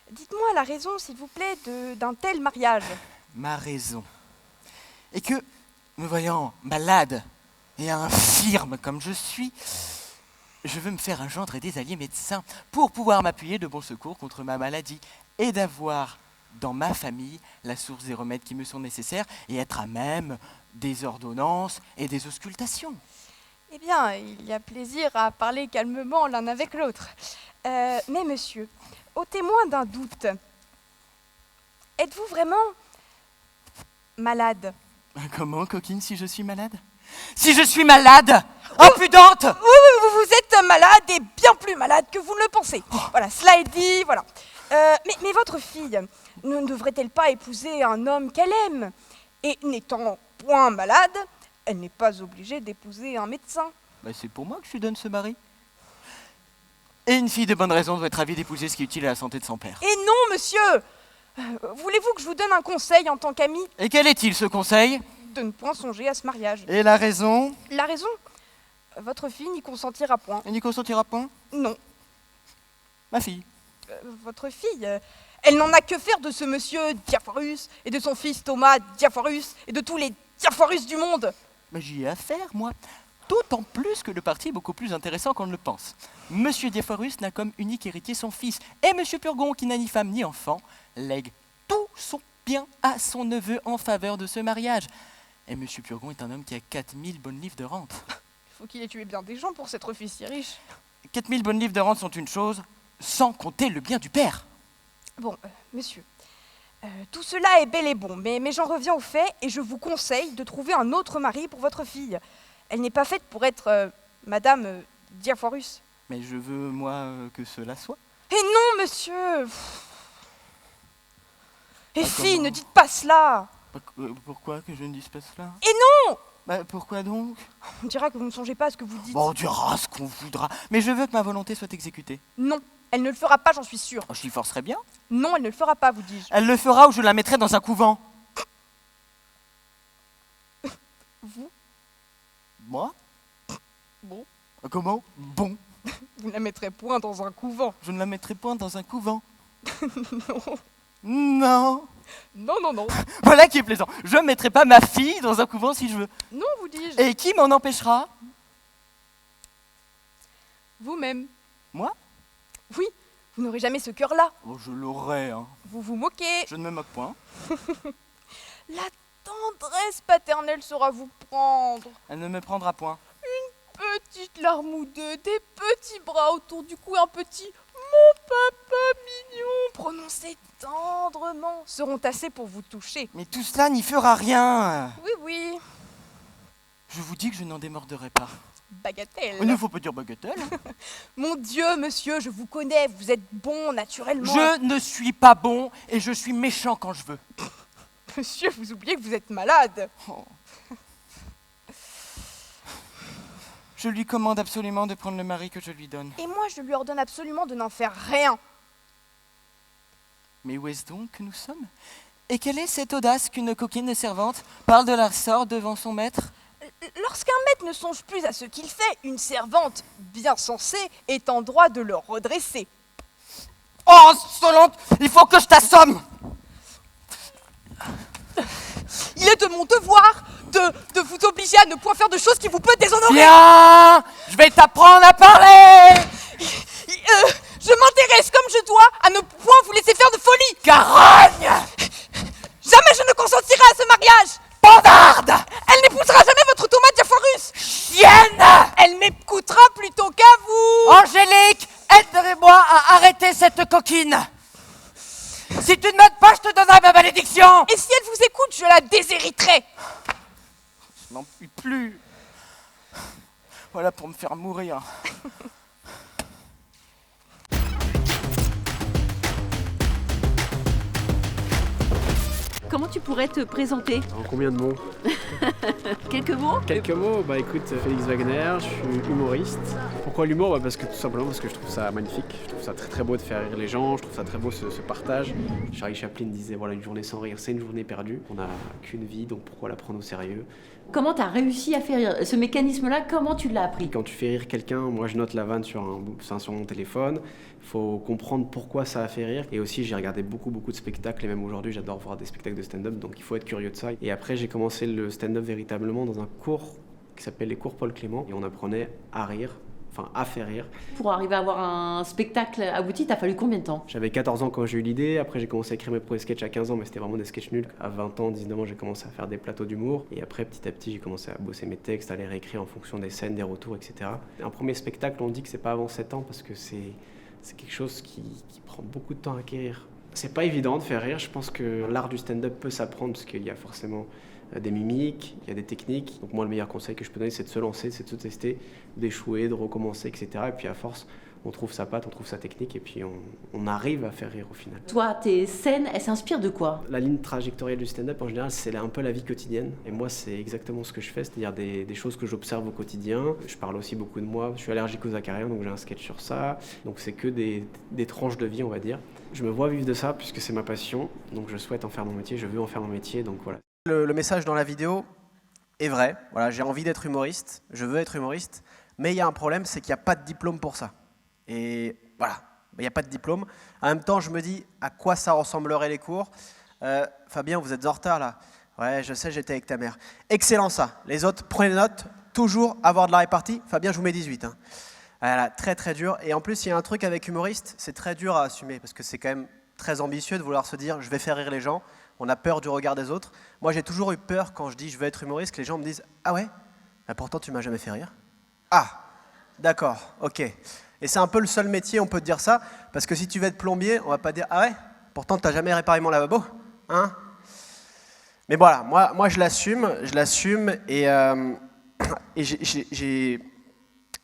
dites-moi la raison, s'il vous plaît, d'un tel mariage. Ma raison est que, me voyant malade et infirme comme je suis, je veux me faire un gendre et des alliés médecins pour pouvoir m'appuyer de bon secours contre ma maladie et d'avoir dans ma famille la source des remèdes qui me sont nécessaires et être à même des ordonnances et des auscultations. Eh bien, il y a plaisir à parler calmement l'un avec l'autre. Mais monsieur, au témoin d'un doute, êtes-vous vraiment malade? Comment, coquine, si je suis malade? Si je suis malade, impudente! Oui, vous êtes malade et bien plus malade que vous ne le pensez. Voilà, cela est dit, voilà. Mais votre fille ne devrait-elle pas épouser un homme qu'elle aime? Et n'étant point malade, elle n'est pas obligée d'épouser un médecin. Bah, c'est pour moi que je lui donne ce mari. Et une fille de bonne raison doit être ravie d'épouser ce qui est utile à la santé de son père. Et non, monsieur! Voulez-vous que je vous donne un conseil en tant qu'ami? Et quel est-il, ce conseil? De ne point songer à ce mariage. Et la raison? La raison? Votre fille n'y consentira point. Elle n'y consentira point? Non. Ma fille? votre fille, elle n'en a que faire de ce monsieur Diaphorus et de son fils Thomas Diaphorus et de tous les Diaphorus du monde. Mais j'y ai affaire, moi. D'autant plus que le parti est beaucoup plus intéressant qu'on ne le pense. Monsieur Diaphorus n'a comme unique héritier son fils, et Monsieur Purgon, qui n'a ni femme ni enfant, lègue tout son bien à son neveu en faveur de ce mariage. Et Monsieur Purgon est un homme qui a 4000 bonnes livres de rente. Il faut qu'il ait tué bien des gens pour s'être fils si riche. 4000 bonnes livres de rente sont une chose, sans compter le bien du père. Bon, monsieur, tout cela est bel et bon, mais j'en reviens au fait et je vous conseille de trouver un autre mari pour votre fille. Elle n'est pas faite pour être Madame Diaphorus. Mais je veux, moi, que cela soit. Et non, monsieur. Et Bah, fille, comment ne dites pas cela. Pourquoi que je ne dise pas cela? Et non. Bah, pourquoi donc? On dira que vous ne songez pas à ce que vous dites. Bon, on dira ce qu'on voudra, mais je veux que ma volonté soit exécutée. Non, elle ne le fera pas, j'en suis sûre. Oh, je l'y forcerai bien. Non, elle ne le fera pas, vous dis-je. Elle le fera ou je la mettrai dans un couvent. Vous? Moi? Bon. Comment? Bon. Vous ne la mettrez point dans un couvent. Je ne la mettrai point dans un couvent. Non. Non. Non, non, non. Voilà qui est plaisant. Je ne mettrai pas ma fille dans un couvent si je veux. Non, vous dis-je. Et qui m'en empêchera? Vous-même. Moi? Oui, vous n'aurez jamais ce cœur-là. Oh, je l'aurai, hein. Vous vous moquez. Je ne me moque point. La tendresse paternelle saura vous prendre. Elle ne me prendra point. Une petite larme ou deux, des petits bras autour du cou, un petit « Mon papa mignon » prononcé tendrement seront assez pour vous toucher. Mais tout cela n'y fera rien. Oui, oui. Je vous dis que je n'en démorderai pas. Bagatelle. Il ne faut pas dire bagatelle. Mon Dieu, monsieur, je vous connais, vous êtes bon naturellement. Je ne suis pas bon et je suis méchant quand je veux. Monsieur, vous oubliez que vous êtes malade. Oh. Je lui commande absolument de prendre le mari que je lui donne. Et moi, je lui ordonne absolument de n'en faire rien. Mais où est-ce donc que nous sommes? Et quelle est cette audace qu'une coquine servante parle de leur sort devant son maître? Lorsqu'un maître ne songe plus à ce qu'il fait, une servante bien sensée est en droit de le redresser. Oh, insolente! Il faut que je t'assomme! Il est de mon devoir de vous obliger à ne point faire de choses qui vous peut déshonorer. Viens! Je vais t'apprendre à parler! Je m'intéresse comme je dois à ne point vous laisser faire de folie. Carogne! Jamais je ne consentirai à ce mariage. Pandarde! Elle n'épousera jamais votre Thomas Diaphorus. Chienne! Elle m'écoutera plutôt qu'à vous. Angélique, aide-moi à arrêter cette coquine! Si tu ne m'aides pas, je te donnerai ma malédiction! Et si elle vous écoute, je la déshériterai. Je n'en puis plus. Voilà pour me faire mourir. Comment tu pourrais te présenter? En combien de mots? Quelques mots? Quelques mots, bah écoute, Félix Wagner, je suis humoriste. Pourquoi l'humour? Bah parce que tout simplement parce que je trouve ça magnifique, je trouve ça très très beau de faire rire les gens, je trouve ça très beau ce partage. Charlie Chaplin disait voilà, une journée sans rire, c'est une journée perdue. On n'a qu'une vie, donc pourquoi la prendre au sérieux? Comment tu as réussi à faire rire? Ce mécanisme-là, comment tu l'as appris? Quand tu fais rire quelqu'un, moi je note la vanne sur mon téléphone. Il faut comprendre pourquoi ça a fait rire. Et aussi, j'ai regardé beaucoup de spectacles. Et même aujourd'hui, j'adore voir des spectacles de stand-up. Donc il faut être curieux de ça. Et après, j'ai commencé le stand-up véritablement dans un cours qui s'appelle les cours Paul Clément. Et on apprenait à rire, enfin à faire rire. Pour arriver à avoir un spectacle abouti, t'as fallu combien de temps? J'avais 14 ans quand j'ai eu l'idée. Après, j'ai commencé à écrire mes premiers sketchs à 15 ans, mais c'était vraiment des sketchs nuls. À 20 ans, 19 ans, j'ai commencé à faire des plateaux d'humour. Et après, petit à petit, j'ai commencé à bosser mes textes, à les réécrire en fonction des scènes, des retours, etc. Un premier spectacle, on dit que c'est pas avant 7 ans parce que c'est quelque chose qui prend beaucoup de temps à acquérir. C'est pas évident de faire rire. Je pense que l'art du stand-up peut s'apprendre parce qu'il y a forcément des mimiques, il y a des techniques. Donc moi, le meilleur conseil que je peux donner, c'est de se lancer, c'est de se tester, d'échouer, de recommencer, etc. Et puis à force, on trouve sa patte, on trouve sa technique et puis on arrive à faire rire au final. Toi, tes scènes, elles s'inspirent de quoi? La ligne trajectorielle du stand-up, en général, c'est un peu la vie quotidienne. Et moi, c'est exactement ce que je fais, c'est-à-dire des choses que j'observe au quotidien. Je parle aussi beaucoup de moi. Je suis allergique aux acariens, donc j'ai un sketch sur ça. Donc c'est que des tranches de vie, on va dire. Je me vois vivre de ça puisque c'est ma passion. Donc je souhaite en faire mon métier, je veux en faire mon métier, donc voilà. Le message dans la vidéo est vrai. Voilà, j'ai envie d'être humoriste, je veux être humoriste. Mais il y a un problème, c'est qu'il n'y a pas de diplôme pour ça. Et voilà, il n'y a pas de diplôme. En même temps, je me dis à quoi ça ressemblerait les cours. Fabien, vous êtes en retard là. Ouais, je sais, j'étais avec ta mère. Excellent ça. Les autres, prenez note. Toujours avoir de la répartie. Fabien, je vous mets 18. Hein. Voilà, très très dur. Et en plus, il y a un truc avec humoriste, c'est très dur à assumer parce que c'est quand même très ambitieux de vouloir se dire je vais faire rire les gens. On a peur du regard des autres. Moi, j'ai toujours eu peur quand je dis je veux être humoriste, que les gens me disent ah ouais, bah, pourtant tu m'as jamais fait rire. Ah, d'accord, ok. Et c'est un peu le seul métier, on peut te dire ça, parce que si tu veux être plombier, on va pas dire ah ouais, pourtant t'as jamais réparé mon lavabo, hein. Mais voilà, moi je l'assume et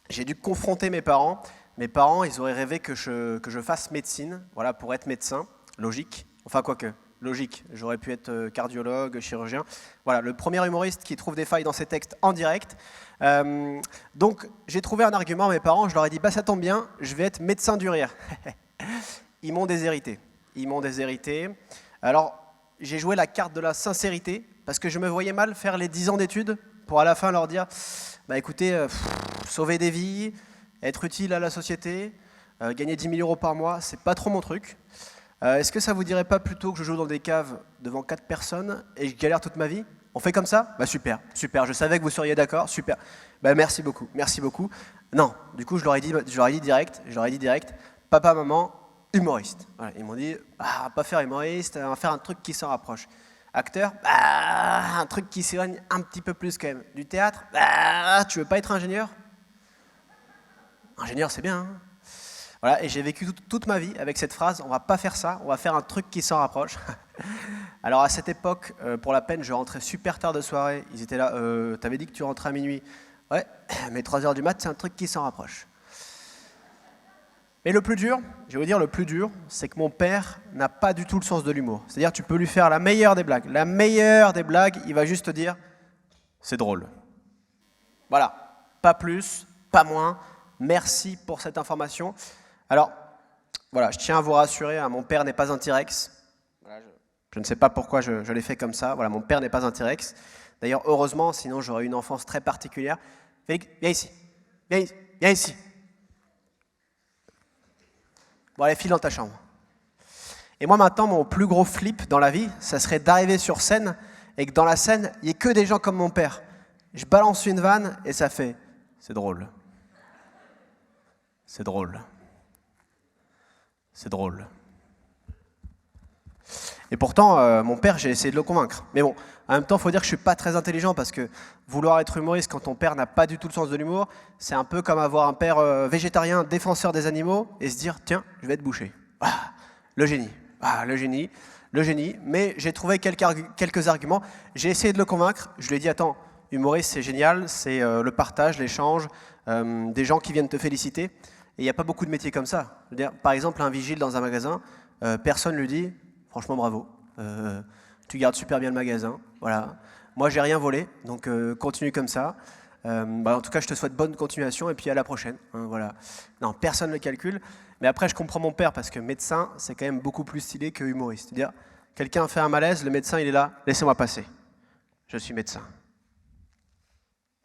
j'ai dû confronter mes parents. Mes parents, ils auraient rêvé que je fasse médecine, voilà, pour être médecin, logique. Enfin, quoique, logique. J'aurais pu être cardiologue, chirurgien. Voilà, le premier humoriste qui trouve des failles dans ses textes en direct. Donc, j'ai trouvé un argument à mes parents. Je leur ai dit, bah ça tombe bien, je vais être médecin du rire. Ils m'ont déshérité. Alors, j'ai joué la carte de la sincérité parce que je me voyais mal faire les 10 ans d'études pour à la fin leur dire, bah écoutez, sauver des vies, être utile à la société, gagner 10 000 € par mois, c'est pas trop mon truc. Est-ce que ça vous dirait pas plutôt que je joue dans des caves devant 4 personnes et je galère toute ma vie? On fait comme ça? Bah super, je savais que vous seriez d'accord, super. Bah merci beaucoup. Non, du coup je leur ai dit direct, papa, maman, humoriste. Voilà, ils m'ont dit, ah, pas faire humoriste, on va faire un truc qui s'en rapproche. Acteur, bah, un truc qui s'éloigne un petit peu plus quand même. Du théâtre, bah, tu veux pas être ingénieur? Ingénieur, c'est bien. Hein, voilà, et j'ai vécu toute ma vie avec cette phrase, on va pas faire ça, on va faire un truc qui s'en rapproche. Alors à cette époque, pour la peine, je rentrais super tard de soirée. Ils étaient là, t'avais dit que tu rentrais à minuit. Ouais, mais 3h du mat, c'est un truc qui s'en rapproche. Mais le plus dur, je vais vous dire le plus dur, c'est que mon père n'a pas du tout le sens de l'humour. C'est-à-dire tu peux lui faire la meilleure des blagues, il va juste te dire c'est drôle. Voilà, pas plus, pas moins. Merci pour cette information. Alors, voilà, je tiens à vous rassurer, hein, mon père n'est pas un T-Rex. Voilà, je ne sais pas pourquoi je l'ai fait comme ça. Voilà, mon père n'est pas un T-Rex. D'ailleurs, heureusement, sinon j'aurais eu une enfance très particulière. Félix, viens ici. Bon, allez, file dans ta chambre. Et moi, maintenant, mon plus gros flip dans la vie, ça serait d'arriver sur scène et que dans la scène, il n'y ait que des gens comme mon père. Je balance une vanne et ça fait « c'est drôle ». C'est drôle. C'est drôle. Et pourtant, mon père, j'ai essayé de le convaincre. Mais bon, en même temps, il faut dire que je ne suis pas très intelligent parce que vouloir être humoriste quand ton père n'a pas du tout le sens de l'humour, c'est un peu comme avoir un père végétarien, défenseur des animaux, et se dire, tiens, je vais être bouché. Ah, le génie. Mais j'ai trouvé quelques arguments. J'ai essayé de le convaincre. Je lui ai dit, attends, humoriste, c'est génial, c'est le partage, l'échange, des gens qui viennent te féliciter. Et il n'y a pas beaucoup de métiers comme ça. Je veux dire, par exemple, un vigile dans un magasin, personne ne lui dit « Franchement, bravo, tu gardes super bien le magasin. » Voilà. Moi, j'ai rien volé, donc continue comme ça. En tout cas, je te souhaite bonne continuation et puis à la prochaine. Hein, voilà. Non, personne ne le calcule. Mais après, je comprends mon père parce que médecin, c'est quand même beaucoup plus stylé que humoriste. C'est-à-dire, quelqu'un fait un malaise, le médecin, il est là « Laissez-moi passer. Je suis médecin.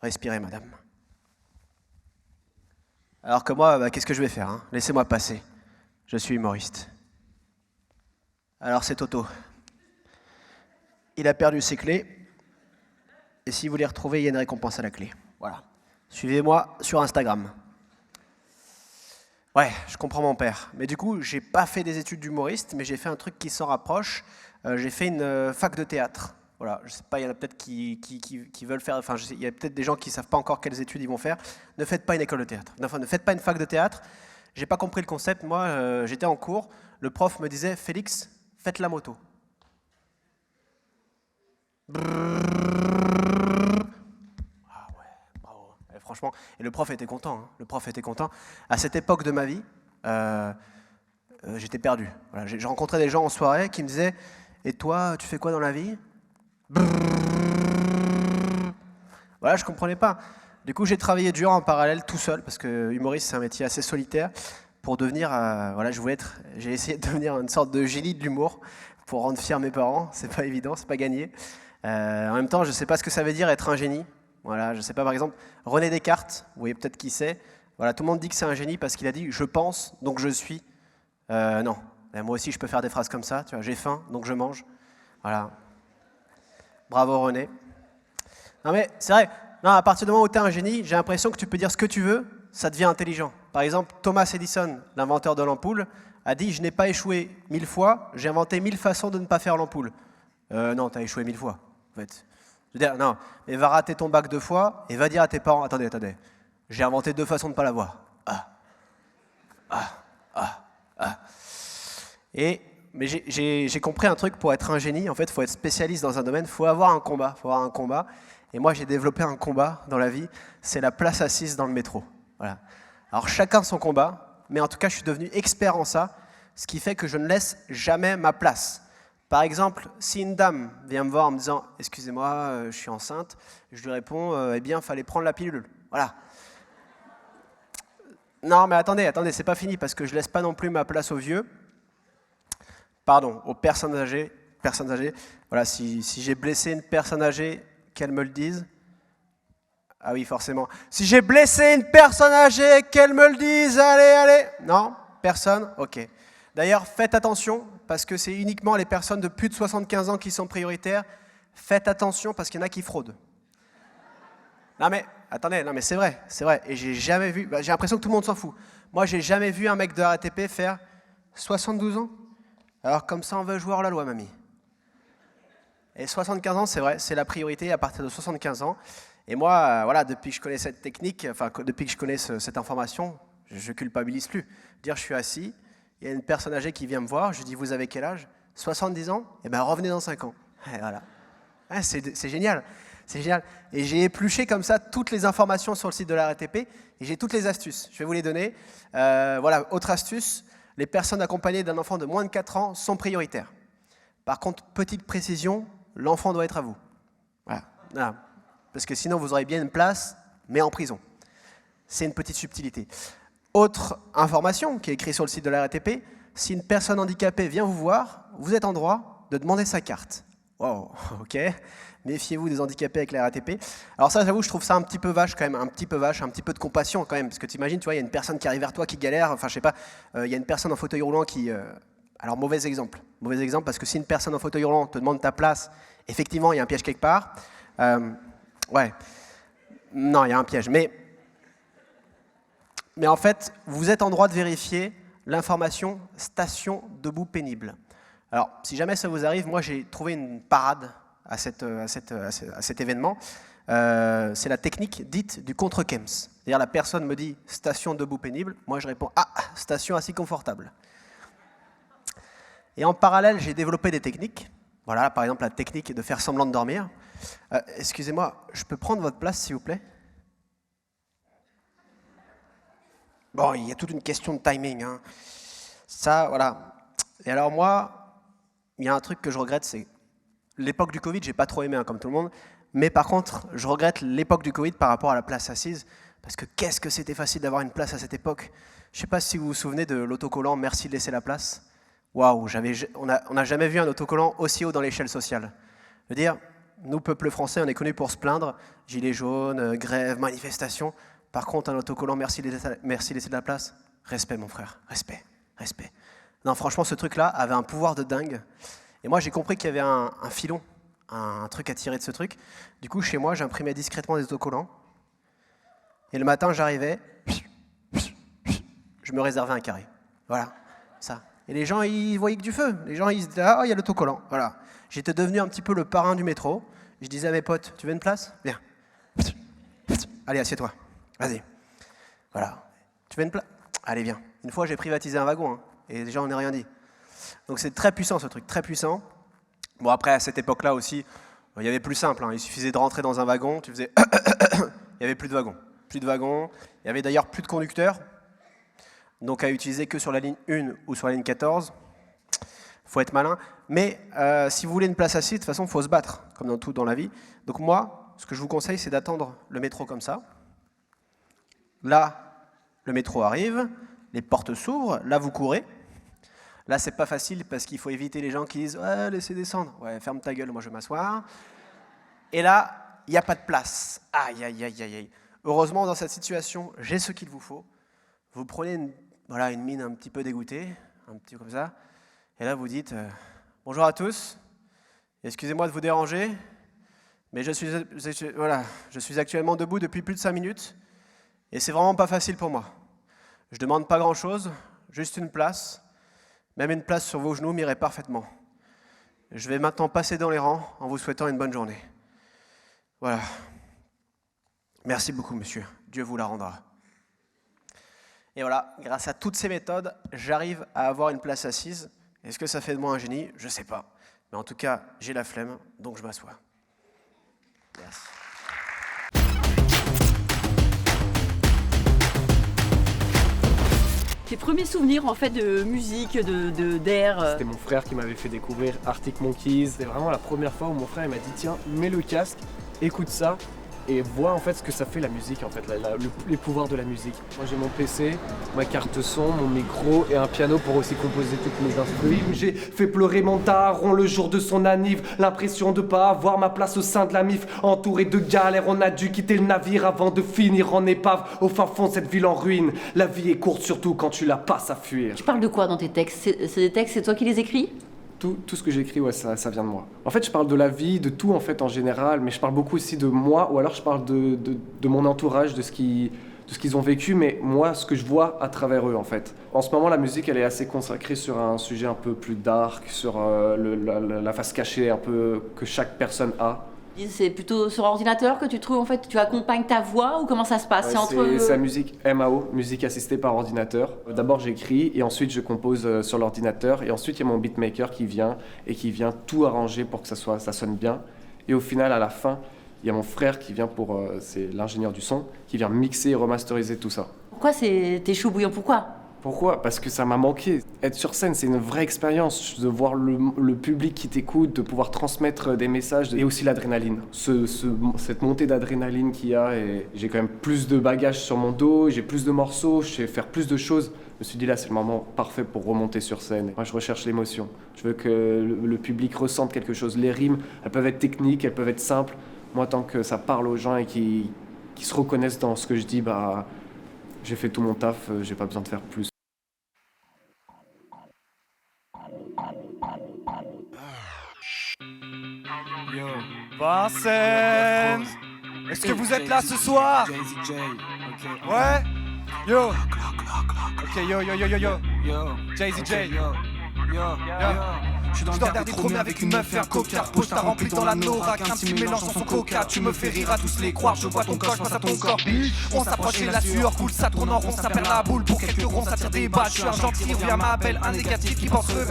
Respirez, madame. » Alors que moi, qu'est-ce que je vais faire, hein? Laissez-moi passer. Je suis humoriste. Alors c'est Toto. Il a perdu ses clés. Et si vous les retrouvez, il y a une récompense à la clé. Voilà. Suivez-moi sur Instagram. Ouais, je comprends mon père. Mais du coup, j'ai pas fait des études d'humoriste, mais j'ai fait un truc qui s'en rapproche. J'ai fait une fac de théâtre. Voilà, je sais pas, il y en a peut-être qui veulent faire, enfin, il y a peut-être des gens qui savent pas encore quelles études ils vont faire. Ne faites pas une école de théâtre. Enfin, ne faites pas une fac de théâtre. J'ai pas compris le concept. Moi, j'étais en cours. Le prof me disait, Félix, faites la moto. Ah ouais, bravo. Et franchement, et le prof était content. Hein. Le prof était content. À cette époque de ma vie, j'étais perdu. Voilà, j'ai rencontré des gens en soirée qui me disaient, et toi, tu fais quoi dans la vie? Voilà, je comprenais pas. Du coup, j'ai travaillé dur en parallèle, tout seul, parce que humoriste, c'est un métier assez solitaire. Pour devenir, voilà, j'ai essayé de devenir une sorte de génie de l'humour pour rendre fiers mes parents. C'est pas évident, c'est pas gagné. En même temps, je sais pas ce que ça veut dire être un génie. Voilà, je sais pas, par exemple, René Descartes, vous voyez peut-être qui c'est. Voilà, tout le monde dit que c'est un génie parce qu'il a dit « je pense, donc je suis ». Non. Et moi aussi, je peux faire des phrases comme ça. Tu vois, j'ai faim, donc je mange. Voilà. Bravo René. Non mais c'est vrai. Non, à partir du moment où tu es un génie, j'ai l'impression que tu peux dire ce que tu veux, ça devient intelligent. Par exemple, Thomas Edison, l'inventeur de l'ampoule, a dit « Je n'ai pas échoué 1000 fois, j'ai inventé 1000 façons de ne pas faire l'ampoule. » Non, tu as échoué 1000 fois, en fait. Je veux dire, non, mais va rater ton bac 2 fois et va dire à tes parents « Attendez, j'ai inventé 2 façons de ne pas l'avoir. » Mais j'ai compris un truc, pour être un génie, en fait, il faut être spécialiste dans un domaine, il faut avoir un combat. Et moi, j'ai développé un combat dans la vie, c'est la place assise dans le métro. Voilà. Alors, chacun son combat, mais en tout cas, je suis devenu expert en ça, ce qui fait que je ne laisse jamais ma place. Par exemple, si une dame vient me voir en me disant « Excusez-moi, je suis enceinte », je lui réponds « Eh bien, il fallait prendre la pilule. » Voilà. Non, mais attendez, c'est pas fini, parce que je laisse pas non plus ma place aux vieux. Pardon, aux personnes âgées. Voilà, si j'ai blessé une personne âgée, qu'elle me le dise. Ah oui, forcément. Si j'ai blessé une personne âgée, qu'elle me le dise. Allez. Non, personne. Ok. D'ailleurs, faites attention, parce que c'est uniquement les personnes de plus de 75 ans qui sont prioritaires. Faites attention, parce qu'il y en a qui fraudent. Non mais, attendez, non mais c'est vrai. Et j'ai jamais vu, j'ai l'impression que tout le monde s'en fout. Moi, j'ai jamais vu un mec de RATP faire 72 ans. Alors comme ça, on veut jouer hors la loi, mamie. Et 75 ans, c'est vrai, c'est la priorité à partir de 75 ans. Et moi, voilà, depuis que je connais cette technique, enfin, depuis que je connais cette information, je culpabilise plus. Dire, je suis assis, il y a une personne âgée qui vient me voir, je dis, vous avez quel âge? 70 ans? Eh bien, revenez dans 5 ans. Et voilà. Ouais, c'est génial. C'est génial. Et j'ai épluché comme ça toutes les informations sur le site de la RATP et j'ai toutes les astuces. Je vais vous les donner. Voilà, autre astuce, les personnes accompagnées d'un enfant de moins de 4 ans sont prioritaires. Par contre, petite précision, l'enfant doit être à vous. Voilà. Parce que sinon, vous aurez bien une place, mais en prison. C'est une petite subtilité. Autre information qui est écrite sur le site de la RATP, si une personne handicapée vient vous voir, vous êtes en droit de demander sa carte. Wow, ok. Méfiez-vous des handicapés avec la RATP. Alors ça, j'avoue, je trouve ça un petit peu vache quand même, un petit peu de compassion quand même, parce que tu imagines, tu vois, il y a une personne qui arrive vers toi qui galère, enfin je sais pas, il y a une personne en fauteuil roulant qui... Alors mauvais exemple, parce que si une personne en fauteuil roulant te demande ta place, effectivement, il y a un piège quelque part. Ouais, non, il y a un piège, mais en fait, vous êtes en droit de vérifier l'information station debout pénible. Alors, si jamais ça vous arrive, moi j'ai trouvé une parade à cet événement. C'est la technique dite du contre-KEMS. C'est-à-dire la personne me dit station debout pénible, moi je réponds station assis confortable. Et en parallèle, j'ai développé des techniques. Voilà, par exemple la technique de faire semblant de dormir. Excusez-moi, je peux prendre votre place s'il vous plaît? Bon, il y a toute une question de timing. Hein. Ça, voilà. Et alors moi, il y a un truc que je regrette, c'est l'époque du Covid, j'ai pas trop aimé, hein, comme tout le monde. Mais par contre, je regrette l'époque du Covid par rapport à la place assise, parce que qu'est-ce que c'était facile d'avoir une place à cette époque. Je sais pas si vous vous souvenez de l'autocollant « Merci de laisser la place ». Waouh, on n'a jamais vu un autocollant aussi haut dans l'échelle sociale. Je veux dire, nous, peuple français, on est connus pour se plaindre, gilets jaunes, grèves, manifestations. Par contre, un autocollant « Merci de laisser de la place », respect mon frère, respect. Non, franchement, ce truc-là avait un pouvoir de dingue. Et moi, j'ai compris qu'il y avait un filon, un truc à tirer de ce truc. Du coup, chez moi, j'imprimais discrètement des autocollants. Et le matin, j'arrivais, je me réservais un carré. Voilà, ça. Et les gens, ils voyaient que du feu. Les gens, ils se disaient, ah, il y a l'autocollant. Voilà. J'étais devenu un petit peu le parrain du métro. Je disais à mes potes, tu veux une place? Viens. Allez, assieds-toi. Vas-y. Voilà. Tu veux une place? Allez, viens. Une fois, j'ai privatisé un wagon, hein, et les gens n'en ont rien dit. Donc c'est très puissant, ce truc, très puissant. Bon, après, à cette époque-là aussi, il y avait plus simple. Hein. Il suffisait de rentrer dans un wagon, tu faisais... il n'y avait plus de wagons. Plus de wagons. Il y avait d'ailleurs plus de conducteurs. Donc à utiliser que sur la ligne 1 ou sur la ligne 14. Il faut être malin. Mais si vous voulez une place assise, de toute façon, il faut se battre, comme dans tout dans la vie. Donc moi, ce que je vous conseille, c'est d'attendre le métro comme ça. Là, le métro arrive, les portes s'ouvrent, là, vous courez. Là, c'est pas facile parce qu'il faut éviter les gens qui disent « Ouais, laissez descendre. » Ouais, ferme ta gueule, moi je vais m'asseoir. Et là, il n'y a pas de place. Aïe, aïe, aïe, aïe, aïe. Heureusement, dans cette situation, j'ai ce qu'il vous faut. Vous prenez une mine un petit peu dégoûtée, un petit comme ça. Et là, vous dites bonjour à tous, excusez-moi de vous déranger, mais je suis actuellement debout depuis plus de 5 minutes et c'est vraiment pas facile pour moi. Je demande pas grand-chose, juste une place, même une place sur vos genoux m'irait parfaitement. Je vais maintenant passer dans les rangs en vous souhaitant une bonne journée. Voilà. Merci beaucoup, monsieur. Dieu vous la rendra. Et voilà, grâce à toutes ces méthodes, j'arrive à avoir une place assise. Est-ce que ça fait de moi un génie? Je sais pas. Mais en tout cas, j'ai la flemme, donc je m'assois. Merci. Tes premiers souvenirs en fait de musique, d'air. C'était mon frère qui m'avait fait découvrir Arctic Monkeys. C'était vraiment la première fois où mon frère il m'a dit tiens, mets le casque, écoute ça et vois en fait ce que ça fait la musique en fait, les pouvoirs de la musique. Moi j'ai mon PC, ma carte son, mon micro et un piano pour aussi composer toutes mes instruments. J'ai fait pleurer mon daron le jour de son anniv, l'impression de pas avoir ma place au sein de la MIF. Entouré de galères, on a dû quitter le navire avant de finir en épave au fin fond de cette ville en ruine. La vie est courte surtout quand tu la passes à fuir. Tu parles de quoi dans tes textes? C'est des textes, c'est toi qui les écris? Tout ce que j'écris, ouais, ça vient de moi. En fait, je parle de la vie, de tout en fait en général, mais je parle beaucoup aussi de moi, ou alors je parle de mon entourage, de ce qu'ils ont vécu, mais moi, ce que je vois à travers eux en fait. En ce moment, la musique, elle est assez consacrée sur un sujet un peu plus dark, sur la face cachée un peu que chaque personne a. C'est plutôt sur ordinateur que tu trouves en fait, tu accompagnes ta voix ou comment ça se passe? C'est la musique MAO, musique assistée par ordinateur. D'abord j'écris et ensuite je compose sur l'ordinateur et ensuite il y a mon beatmaker qui vient tout arranger pour que ça sonne bien. Et au final, à la fin, il y a mon frère qui vient c'est l'ingénieur du son, qui vient mixer et remasteriser tout ça. Pourquoi t'es chaud bouillant? Pourquoi? Parce que ça m'a manqué. Être sur scène, c'est une vraie expérience. De voir le public qui t'écoute, de pouvoir transmettre des messages et aussi l'adrénaline. Cette montée d'adrénaline qu'il y a. Et j'ai quand même plus de bagages sur mon dos, j'ai plus de morceaux, je sais faire plus de choses. Je me suis dit là, c'est le moment parfait pour remonter sur scène. Moi, je recherche l'émotion. Je veux que le public ressente quelque chose. Les rimes, elles peuvent être techniques, elles peuvent être simples. Moi, tant que ça parle aux gens et qu'ils se reconnaissent dans ce que je dis, j'ai fait tout mon taf, j'ai pas besoin de faire plus. Yo, Vincennes, est-ce que vous êtes là ce soir? Ouais? Yo. Ok, yo. Jay-Z J. Je suis dans le dernier trône avec une meuf faire coca. Poche t'as rempli dans la norac, un petit mélange dans son coca. Tu me fais rire à tous les croire, je vois ton corps, je passe à ton corps. On s'approche et la sueur coule, ça tourne en rond, ça perd la boule. Pour quelques ronds, ça tire des balles. Je suis un gentil, reviens ma belle, un négatif qui pense que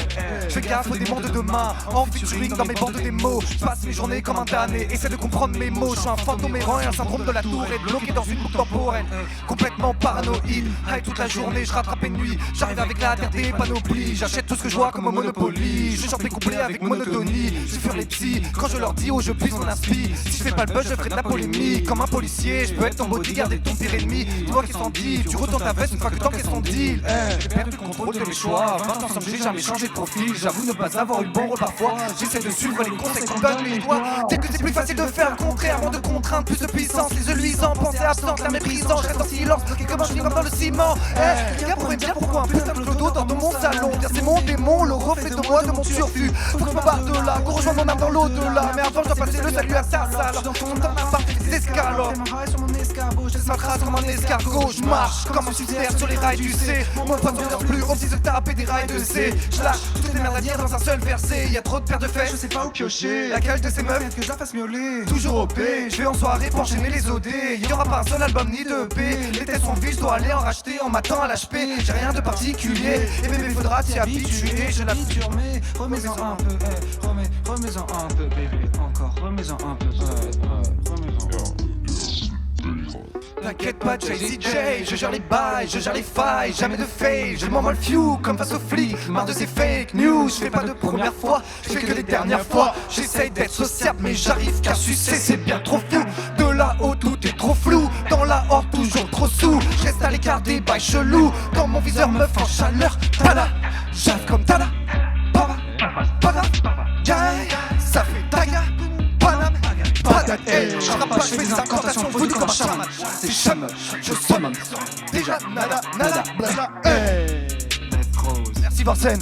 je fais gaffe aux démons de demain. En featuring dans mes bandes de mots. Je passe mes journées comme un damné, essaie de comprendre mes mots. Je suis un fantôme errant et un syndrome de la tour est bloqué dans une boucle temporelle. Complètement paranoïde, high toute la journée, je rattrape une nuit. J'arrive avec la terre des panoplies, j'achète tout ce que je vois comme au Monopoly. Je chante mes couplets avec monotonie, je fuir les petits. Quand je leur dis oh je puise mon inspi. Si je fais pas le buzz je ferai de la polémique. Comme un policier, je peux être ton bodyguard et ton pire ennemi. Dis-moi qu'est-ce qu'on dit, tu retournes ta veste une fois que tant qu'est-ce qu'on dit. J'ai perdu le contrôle de mes choix, 20 ans sans j'ai jamais changé de profil. J'avoue ne pas avoir eu le bon rôle parfois. J'essaie de suivre les conseils qu'on donne les doigts. Dès que c'est plus facile de faire le contraire, moins de contraintes, plus de puissance, les yeux luisants, pensée absente, la méprisant, je reste en silence, bloqué comme un chevalier comme dans le ciment. Quelqu'un pourrait dire pourquoi un putain de clodo dans mon salon. Dire c'est mon démon, le reflet de moi, de mon surfus. Faut que je me barre de là, pour rejoindre mon âme dans l'au-delà. Mais avant je dois passer le salut à ta salle. Je suis dans ma part des escalops. Sur mon escabeau, je laisse ma trace comme un escargot. Je marche comme un suicidaire sur les rails du C. Mon pote ne dort plus, on se taper des rails de C. Je lâche toutes les merdes à dire dans un seul verset. Y'a trop de paires de fesses, je sais pas où piocher. La cage de ces meufs, que je la fasse miauler. Toujours OP, je vais en soirée pour enchaîner les OD. Y'aura pas un seul album ni de EP. Les têtes sont vides, je dois aller en racheter en m'attend à l'HP. J'ai rien de particulier, et bébé faudra t'y habituer. Je la future, mais remets-en un peu, remets-en un peu, bébé, encore, remets-en un peu, remets-en un peu. T'inquiète pas, Jay-Z J, je gère les bails, je gère les failles, jamais de fail, je m'en le few comme face aux flics, marre de ces fake news, je fais pas de première fois, je fais que les dernières fois, j'essaye d'être sociable mais j'arrive qu'à sucer, c'est bien trop fou, de là-haut tout est trop flou, dans la horde toujours trop sous, je reste à l'écart des bails chelous, dans mon viseur meuf en chaleur, tada, j'arrive comme tada, baba, baba, jay, ça fait taga, panam, patate, je rappe pas, je fais des incantations, foutu comme un chaman, c'est chaman, je summon, déjà nada, nada, blabla, hey. Merci dans la scène.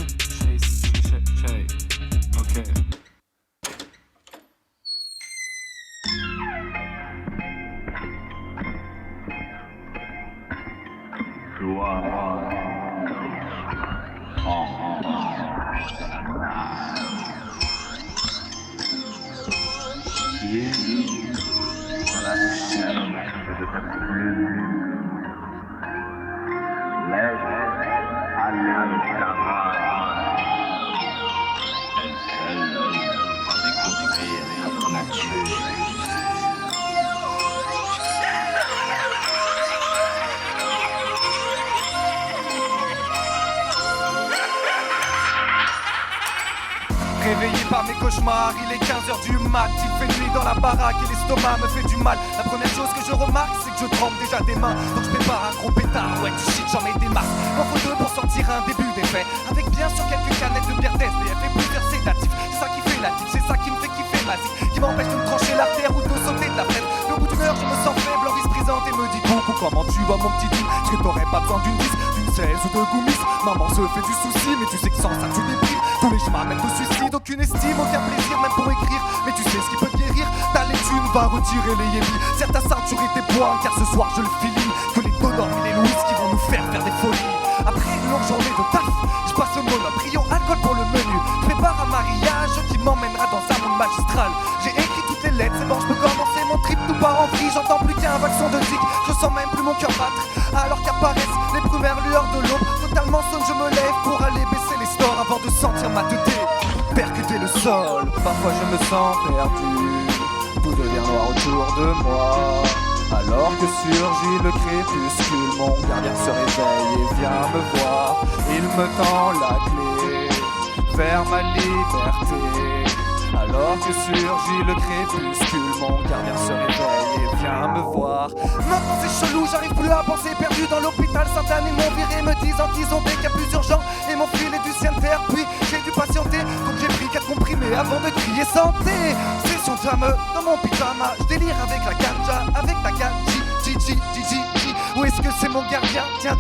Ok. Réveillé par mes cauchemars, il est 15h du mat. Il fait nuit dans la baraque et l'estomac me fait du mal. La première chose que je remarque, c'est que je tremble déjà des mains. Donc je prépare un gros pétard, ouais du shit, j'en mets des masses. M'en faut deux pour sentir un début d'effet. Avec bien sûr quelques canettes de bière d'SDF et plusieurs sédatifs. C'est ça qui fait la tique, c'est ça qui me fait kiffer ma zik. Qui m'empêche de me trancher l'artère ou de sauter de la fenêtre. Mais au bout d'une heure, je me sens faible, envie se présente et me dit coucou, comment tu vas mon petit Tim? Est-ce que t'aurais pas besoin d'une 10, d'une 16 ou de goumis? Maman se fait du souci, mais tu sais que sans ça tu déprimes. Tous les chemins mènent au suicide, aucune estime, aucun plaisir, même pour écrire. Mais tu sais ce qui peut te guérir, ta l'étude va retirer les yébis. Serre ta ceinture et tes poings, car ce soir je le filine. Que les Dodors et les Louis qui vont nous faire des folies. Après une longue journée de taf, je passe au monoprio, alcool pour le menu. Je prépare un mariage qui m'emmènera dans un monde magistral. J'ai écrit toutes les lettres, c'est bon, je peux commencer mon trip. Tout part en vrille, j'entends plus qu'un vaccin de tic. Je sens même plus mon cœur battre, alors qu'apparaissent les premières lueurs de l'aube. Totalement sonne, je me lève pour aller baisser les stores avant de sentir ma tête percuter le sol. Parfois je me sens perdu, tout devient noir autour de moi. Alors que surgit le crépuscule, mon gardien se réveille et vient me voir. Il me tend la clé vers ma liberté. Alors que surgit le crépuscule, mon gardien se réveille et vient me voir. Maintenant c'est chelou, j'arrive plus à penser, perdu dans l'hôpital Sainte-Anne. Ils m'ont viré me disant qu'ils ont des cas plus urgents. Et mon fil est du cianter, puis j'ai dû patienter. Donc j'ai pris 4 comprimés avant de crier santé. Session jam dans mon pyjama, je délire avec la ganja, avec ta ganja. Où est-ce que c'est mon gardien? Tiens,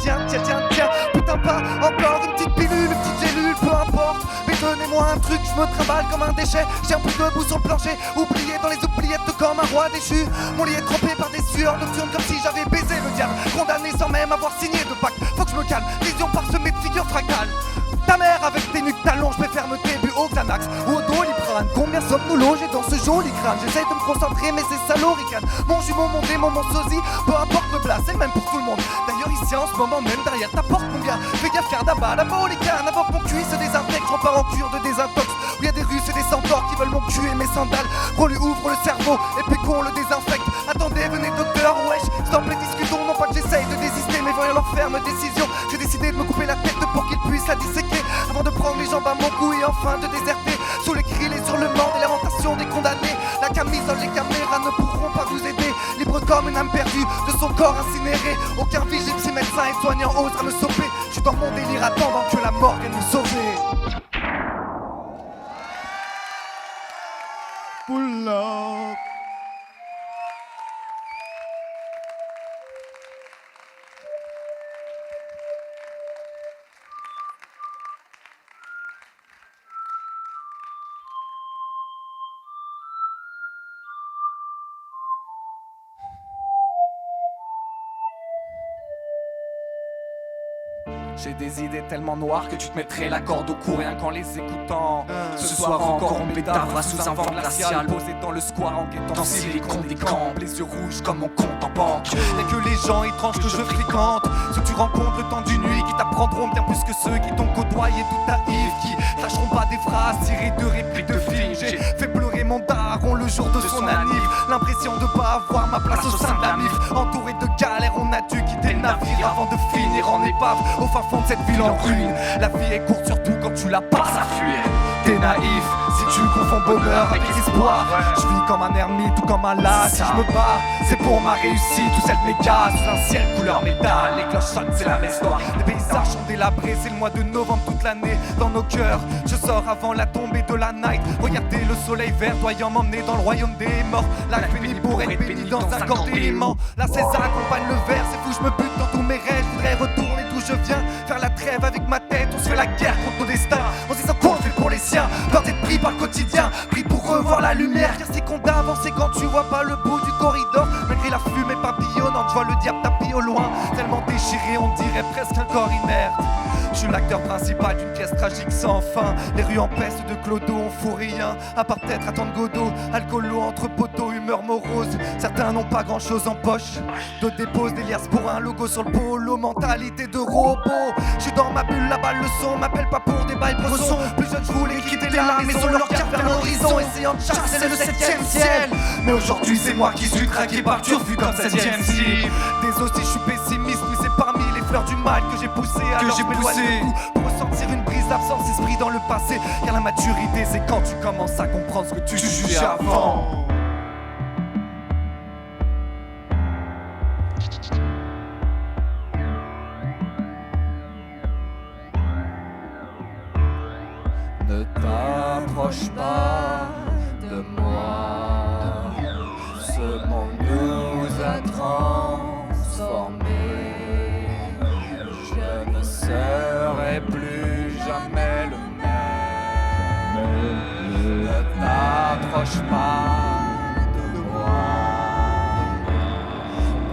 putain pas encore une petite pilule, une petite gélule, peu importe. Mais donnez-moi un truc, je me trimballe comme un déchet. J'ai un peu debout sur le plancher, oublié dans les oubliettes comme un roi déchu. Mon lit est trempé par des sueurs nocturnes comme si j'avais baisé le diable. Condamné sans même avoir signé de pacte. Faut que je me calme, vision parsemée de figures fractales. Ta mère avec tes nuques talons, je préfère me début au Xanax ou au Doliprane. Combien sommes-nous logés dans ce joli crâne? J'essaye de me concentrer mais c'est salaud ricanes. Mon jumeau, mon démon, mon sosie, peu importe le plat, c'est le même pour tout le monde. D'ailleurs ici en ce moment même derrière ta porte mon gars, fais gaffe car d'abord d'abord les cannes. Avant que mon cul se désintègre, je repars en cure de désintox. Où y a des Russes et des centaures qui veulent mon cul et mes sandales. Qu'on lui ouvre le cerveau et puis qu'on le désinfecte. Attendez, venez docteur, wesh, s'il plaît discutons. Non pas que j'essaye de désister mais voyons leur ferme décision. J'ai décidé de me couper la tête pour qu'ils puissent la disséquer. Avant de prendre les jambes à mon cou et enfin de déserter. Sous les cris, les hurlements des lamentations des condamnés. La camisole, les caméras ne pourront pas vous aider. Libre comme une âme perdue de son corps incinéré. Aucun vigile, si médecin et soignant osera me sauver. Je suis dans mon délire attendant que la mort vienne nous sauver. Pull up. J'ai des idées tellement noires que tu te mettrais la corde au cou rien qu'en les écoutant. Ce soir encore on bédavra sous un vent glacial, posé dans le square en guettant silicon des camps. Les yeux rouges comme mon compte en banque. Y'a que les gens étranges que je fréquente, ceux que tu rencontres le temps d'une nuit, qui t'apprendront bien plus que ceux qui t'ont côtoyé toute ta vie, qui lâcheront pas des phrases tirées de répliques de films. J'ai fait pleurer mon daron le jour de son anniv. L'impression de pas avoir ma place au sein de la mif. Entouré de galères, on a dû quitter le navire avant de finir en épave au fin fond de cette ville en ruine. La vie est courte surtout quand tu la passes à fuir. T'es naïf si tu confonds bonheur avec espoir. Je vis comme un ermite ou comme un las. Si je me bats, c'est pour ma réussite ou celle de mes gars. Sous un ciel couleur métal, les cloches sonnent, c'est la messe noire. Les paysages sont délabrés, c'est le mois de novembre toute l'année. Dans nos cœurs, je sors avant la tombée de la night. Regardez le soleil verdoyant m'emmener dans le royaume des morts. La pénible pour être béni dans un corps d'aimant. La César accompagne le verre, c'est fou, je me bute dans tous mes rêves. Je voudrais retourner d'où je viens, faire la trêve rêve avec ma tête, on se fait la guerre contre nos destins. On se dit qu'on le fait pour les siens, peur d'être pris par le quotidien, pris pour revoir la lumière. Car c'est qu'on d'avancer quand tu vois pas le bout du corridor. Malgré la fumée papillonnante, je vois le diable tapis au loin. Tellement déchiré, on dirait presque un corps inerte. Je suis l'acteur principal d'une pièce tragique sans fin. Les rues en peste de clodo, on fout rien, à part peut-être attendre Godot. Alcoolo entre poteaux, humeur morose. Certains n'ont pas grand chose en poche, d'autres déposent des liasses pour un logo sur le polo. Mentalité de robot, je suis dans ma bulle, là-bas le son m'appelle pas pour des bails bressons. Plus jeune je voulais quitter la maison, leur carte vers l'horizon, essayant de chasser le 7ème ciel. Mais aujourd'hui c'est moi qui suis traqué par turfu comme 7ème ciel. Désolé si je suis pessimiste, mais c'est parmi les fleurs du mal que j'ai poussé. Alors je m'éloigne du coup pour ressentir une brise d'absence, esprit dans le passé. Car la maturité c'est quand tu commences à comprendre ce que tu jugeais avant. Ne t'approche pas de moi, ce monde nous a transformés. Je ne serai plus jamais le même. Ne t'approche pas de moi,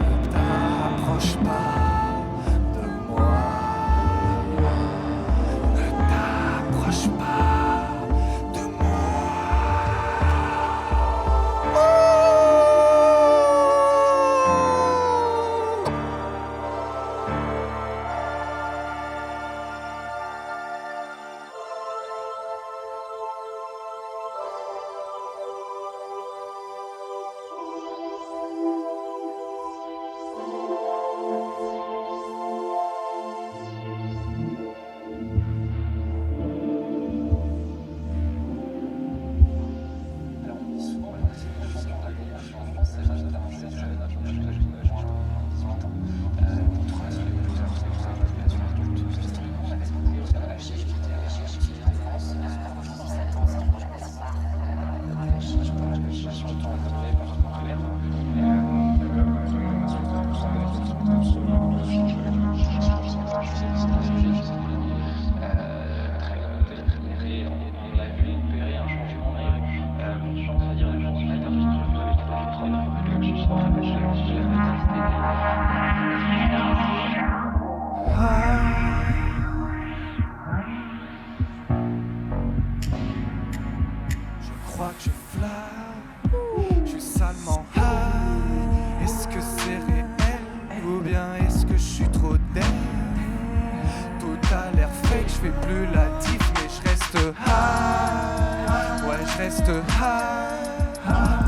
ne t'approche pas de moi, ne t'approche pas.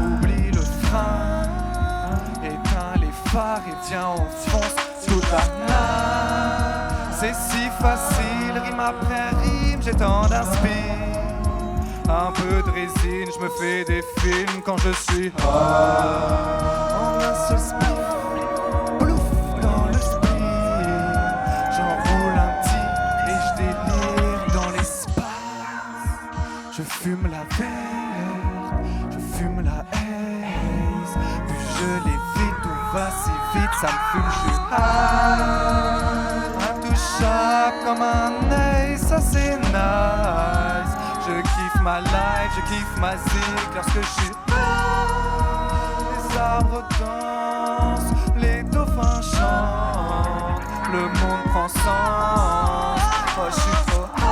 Oublie le frein, éteins les phares et viens on fonce toute la night. C'est si facile, rime après rime, j'ai tant d'inspi. Un peu de résine, je me fais des films quand je suis en un seul spiff, plouf dans le spiff. J'enroule un petit et je délire dans l'espace. Je fume la verte, je fume la haze. Puis je l'évite, tout va si vite, ça me fume, je suis high. Intouchable comme un ace, ça c'est nice. Je kiffe ma life, je kiffe ma zik lorsque je suis high. Les arbres dansent, les dauphins chantent, le monde prend sens. Oh, je suis trop high.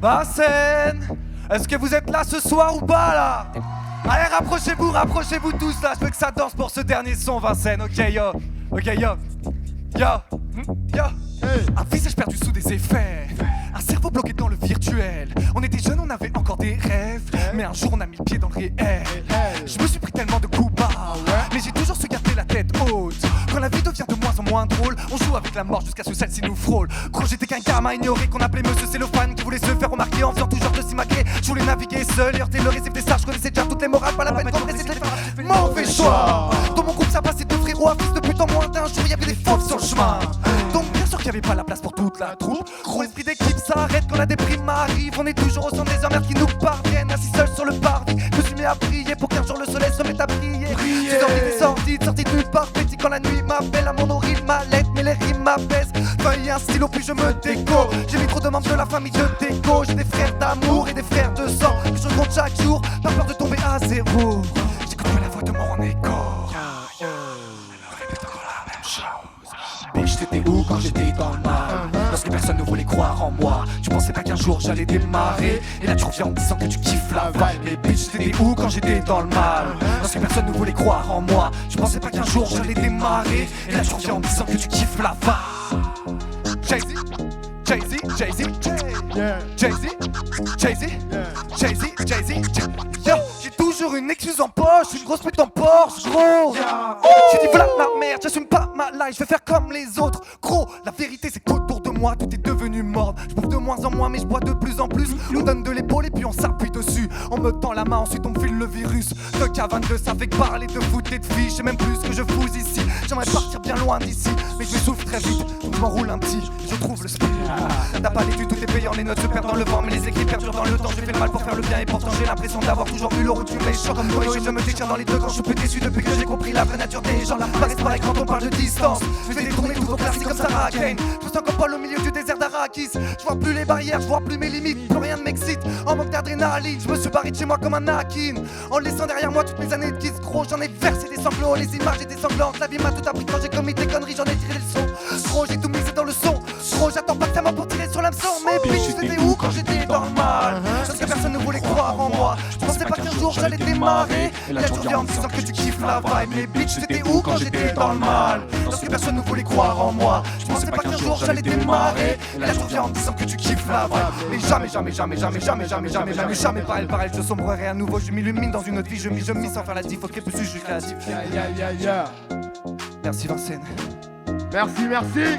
Vincennes, est-ce que vous êtes là ce soir ou pas là? Allez, rapprochez-vous tous là, je veux que ça danse pour ce dernier son, Vincennes, ok yo, un visage perdu sous des effets, un cerveau bloqué dans le virtuel. On était jeunes, on avait encore des rêves, mais un jour on a mis le pied dans le réel. Je me suis pris tellement de coups bas, mais j'ai toujours su garder la tête haute. Quand la vie devient de moins en moins drôle, on joue avec la mort jusqu'à ce que celle-ci nous frôle. Gros, j'étais qu'un gamin ignoré qu'on appelait Monsieur Cellophane, qui voulait se faire remarquer en faisant toujours de s'immaquer. Je voulais naviguer seul, heurter le récif des stars. Je connaissais déjà toutes les morales, pas la peine qu'on récite les mauvais choix. Dans mon groupe ça passait de frérots à fils de pute en moins d'un jour, y'avait des fauves sur le chemin. Donc bien sûr qu'il n'y avait pas la place pour toute la troupe. Gros, l'esprit d'équipe s'arrête quand la déprime arrive. On est toujours au centre des emmerdes qui nous parviennent. Assis seul sur le parvis, je me suis mis à prier pour qu'un jour le soleil se mette à briller. J'ai sorti de nulle part, petit quand la nuit m'appelle. À mon orille ma lettre, mais les rimes m'apaisent. Feuille et un stylo, puis je me déco. J'ai mis trop de membres de la famille de déco. J'ai des frères d'amour et des frères de sang que je compte chaque jour, pas peur de tomber à zéro. J'écoute la voix de mon écho. Bitch, t'étais où quand j'étais dans le mal? Lorsque personne ne voulait croire en moi. Tu pensais pas qu'un jour j'allais démarrer, et là tu reviens en me disant que tu kiffes la vibe. Mais bitch, t'étais où quand j'étais dans le mal? Lorsque personne ne voulait croire en moi. Tu pensais pas qu'un jour j'allais démarrer, et là tu reviens en me disant que tu kiffes la vibe. Jay-Z, Jay-Z, Jay-Z, Jay-Z, Jay-Z, Jay-Z, yo, j'ai toujours une excuse en poche, une grosse pute en Porsche, gros. J'ai dit voilà la merde, j'assume pas ma life, je vais faire comme les autres. Gros, la vérité c'est qu'autour de moi tout est devenu mort. Je bouffe de moins en moins mais je bois de plus en plus. On donne de l'épaule et puis on s'appuie dessus. On me tend la main, ensuite on me file le virus. De K22 ça fait que parler de foot et de filles. Je sais même plus ce que je fous ici. J'aimerais partir bien loin d'ici, mais je m'essouffle très vite, donc je m'enroule un petit, je trouve le spirit. T'as pas d'études, tout est payant, les notes se perdent dans le vent, mais les écrits perdurent dans le temps. J'ai fait le mal pour faire le bien et pourtant j'ai l'impression d'avoir toujours vu le route du méchant. Comme Noé, je me déchire dans les deux quand je suis plus déçu depuis que j'ai compris la vraie nature des gens. Pareil pareil quand on parle de distance. Je vais détourner tous vos classiques comme Sarah Kane. Je me sens comme Paul au milieu du désert d'Arrakis. Je vois plus les barrières, je vois plus mes limites, plus rien ne m'excite. En manque d'adrénaline, je me suis barré de chez moi comme un Anakin. En laissant derrière moi toutes mes années de kiss, gros, j'en ai versé des sanglots, les images étaient sanglantes. La vie m'a tout appris quand j'ai commis des conneries, j'en ai tiré le son. Gros, j'ai tout misé dans le son. Gros, j'attends pas que ça m'en pour tirer sur l'hameçon. Mais bitch, c'était où quand j'étais dans le mal? Parce que personne ne voulait croire en moi. Je pensais pas qu'un jour j'allais démarrer, et là tu reviens en me disant que tu kiffes la vibe. Mais bitch, c'était où quand j'étais dans le mal? Parce que personne ne voulait croire en moi. Je pensais pas qu'un jour j'allais démarrer, et là tu reviens en me disant que tu kiffes la vibe. Mais jamais pareil, je sombrerai à nouveau. Je m'illumine dans une autre vie, je m'y sans faire la diff. Ok, plus je suis créatif. Merci Vincennes. Merci.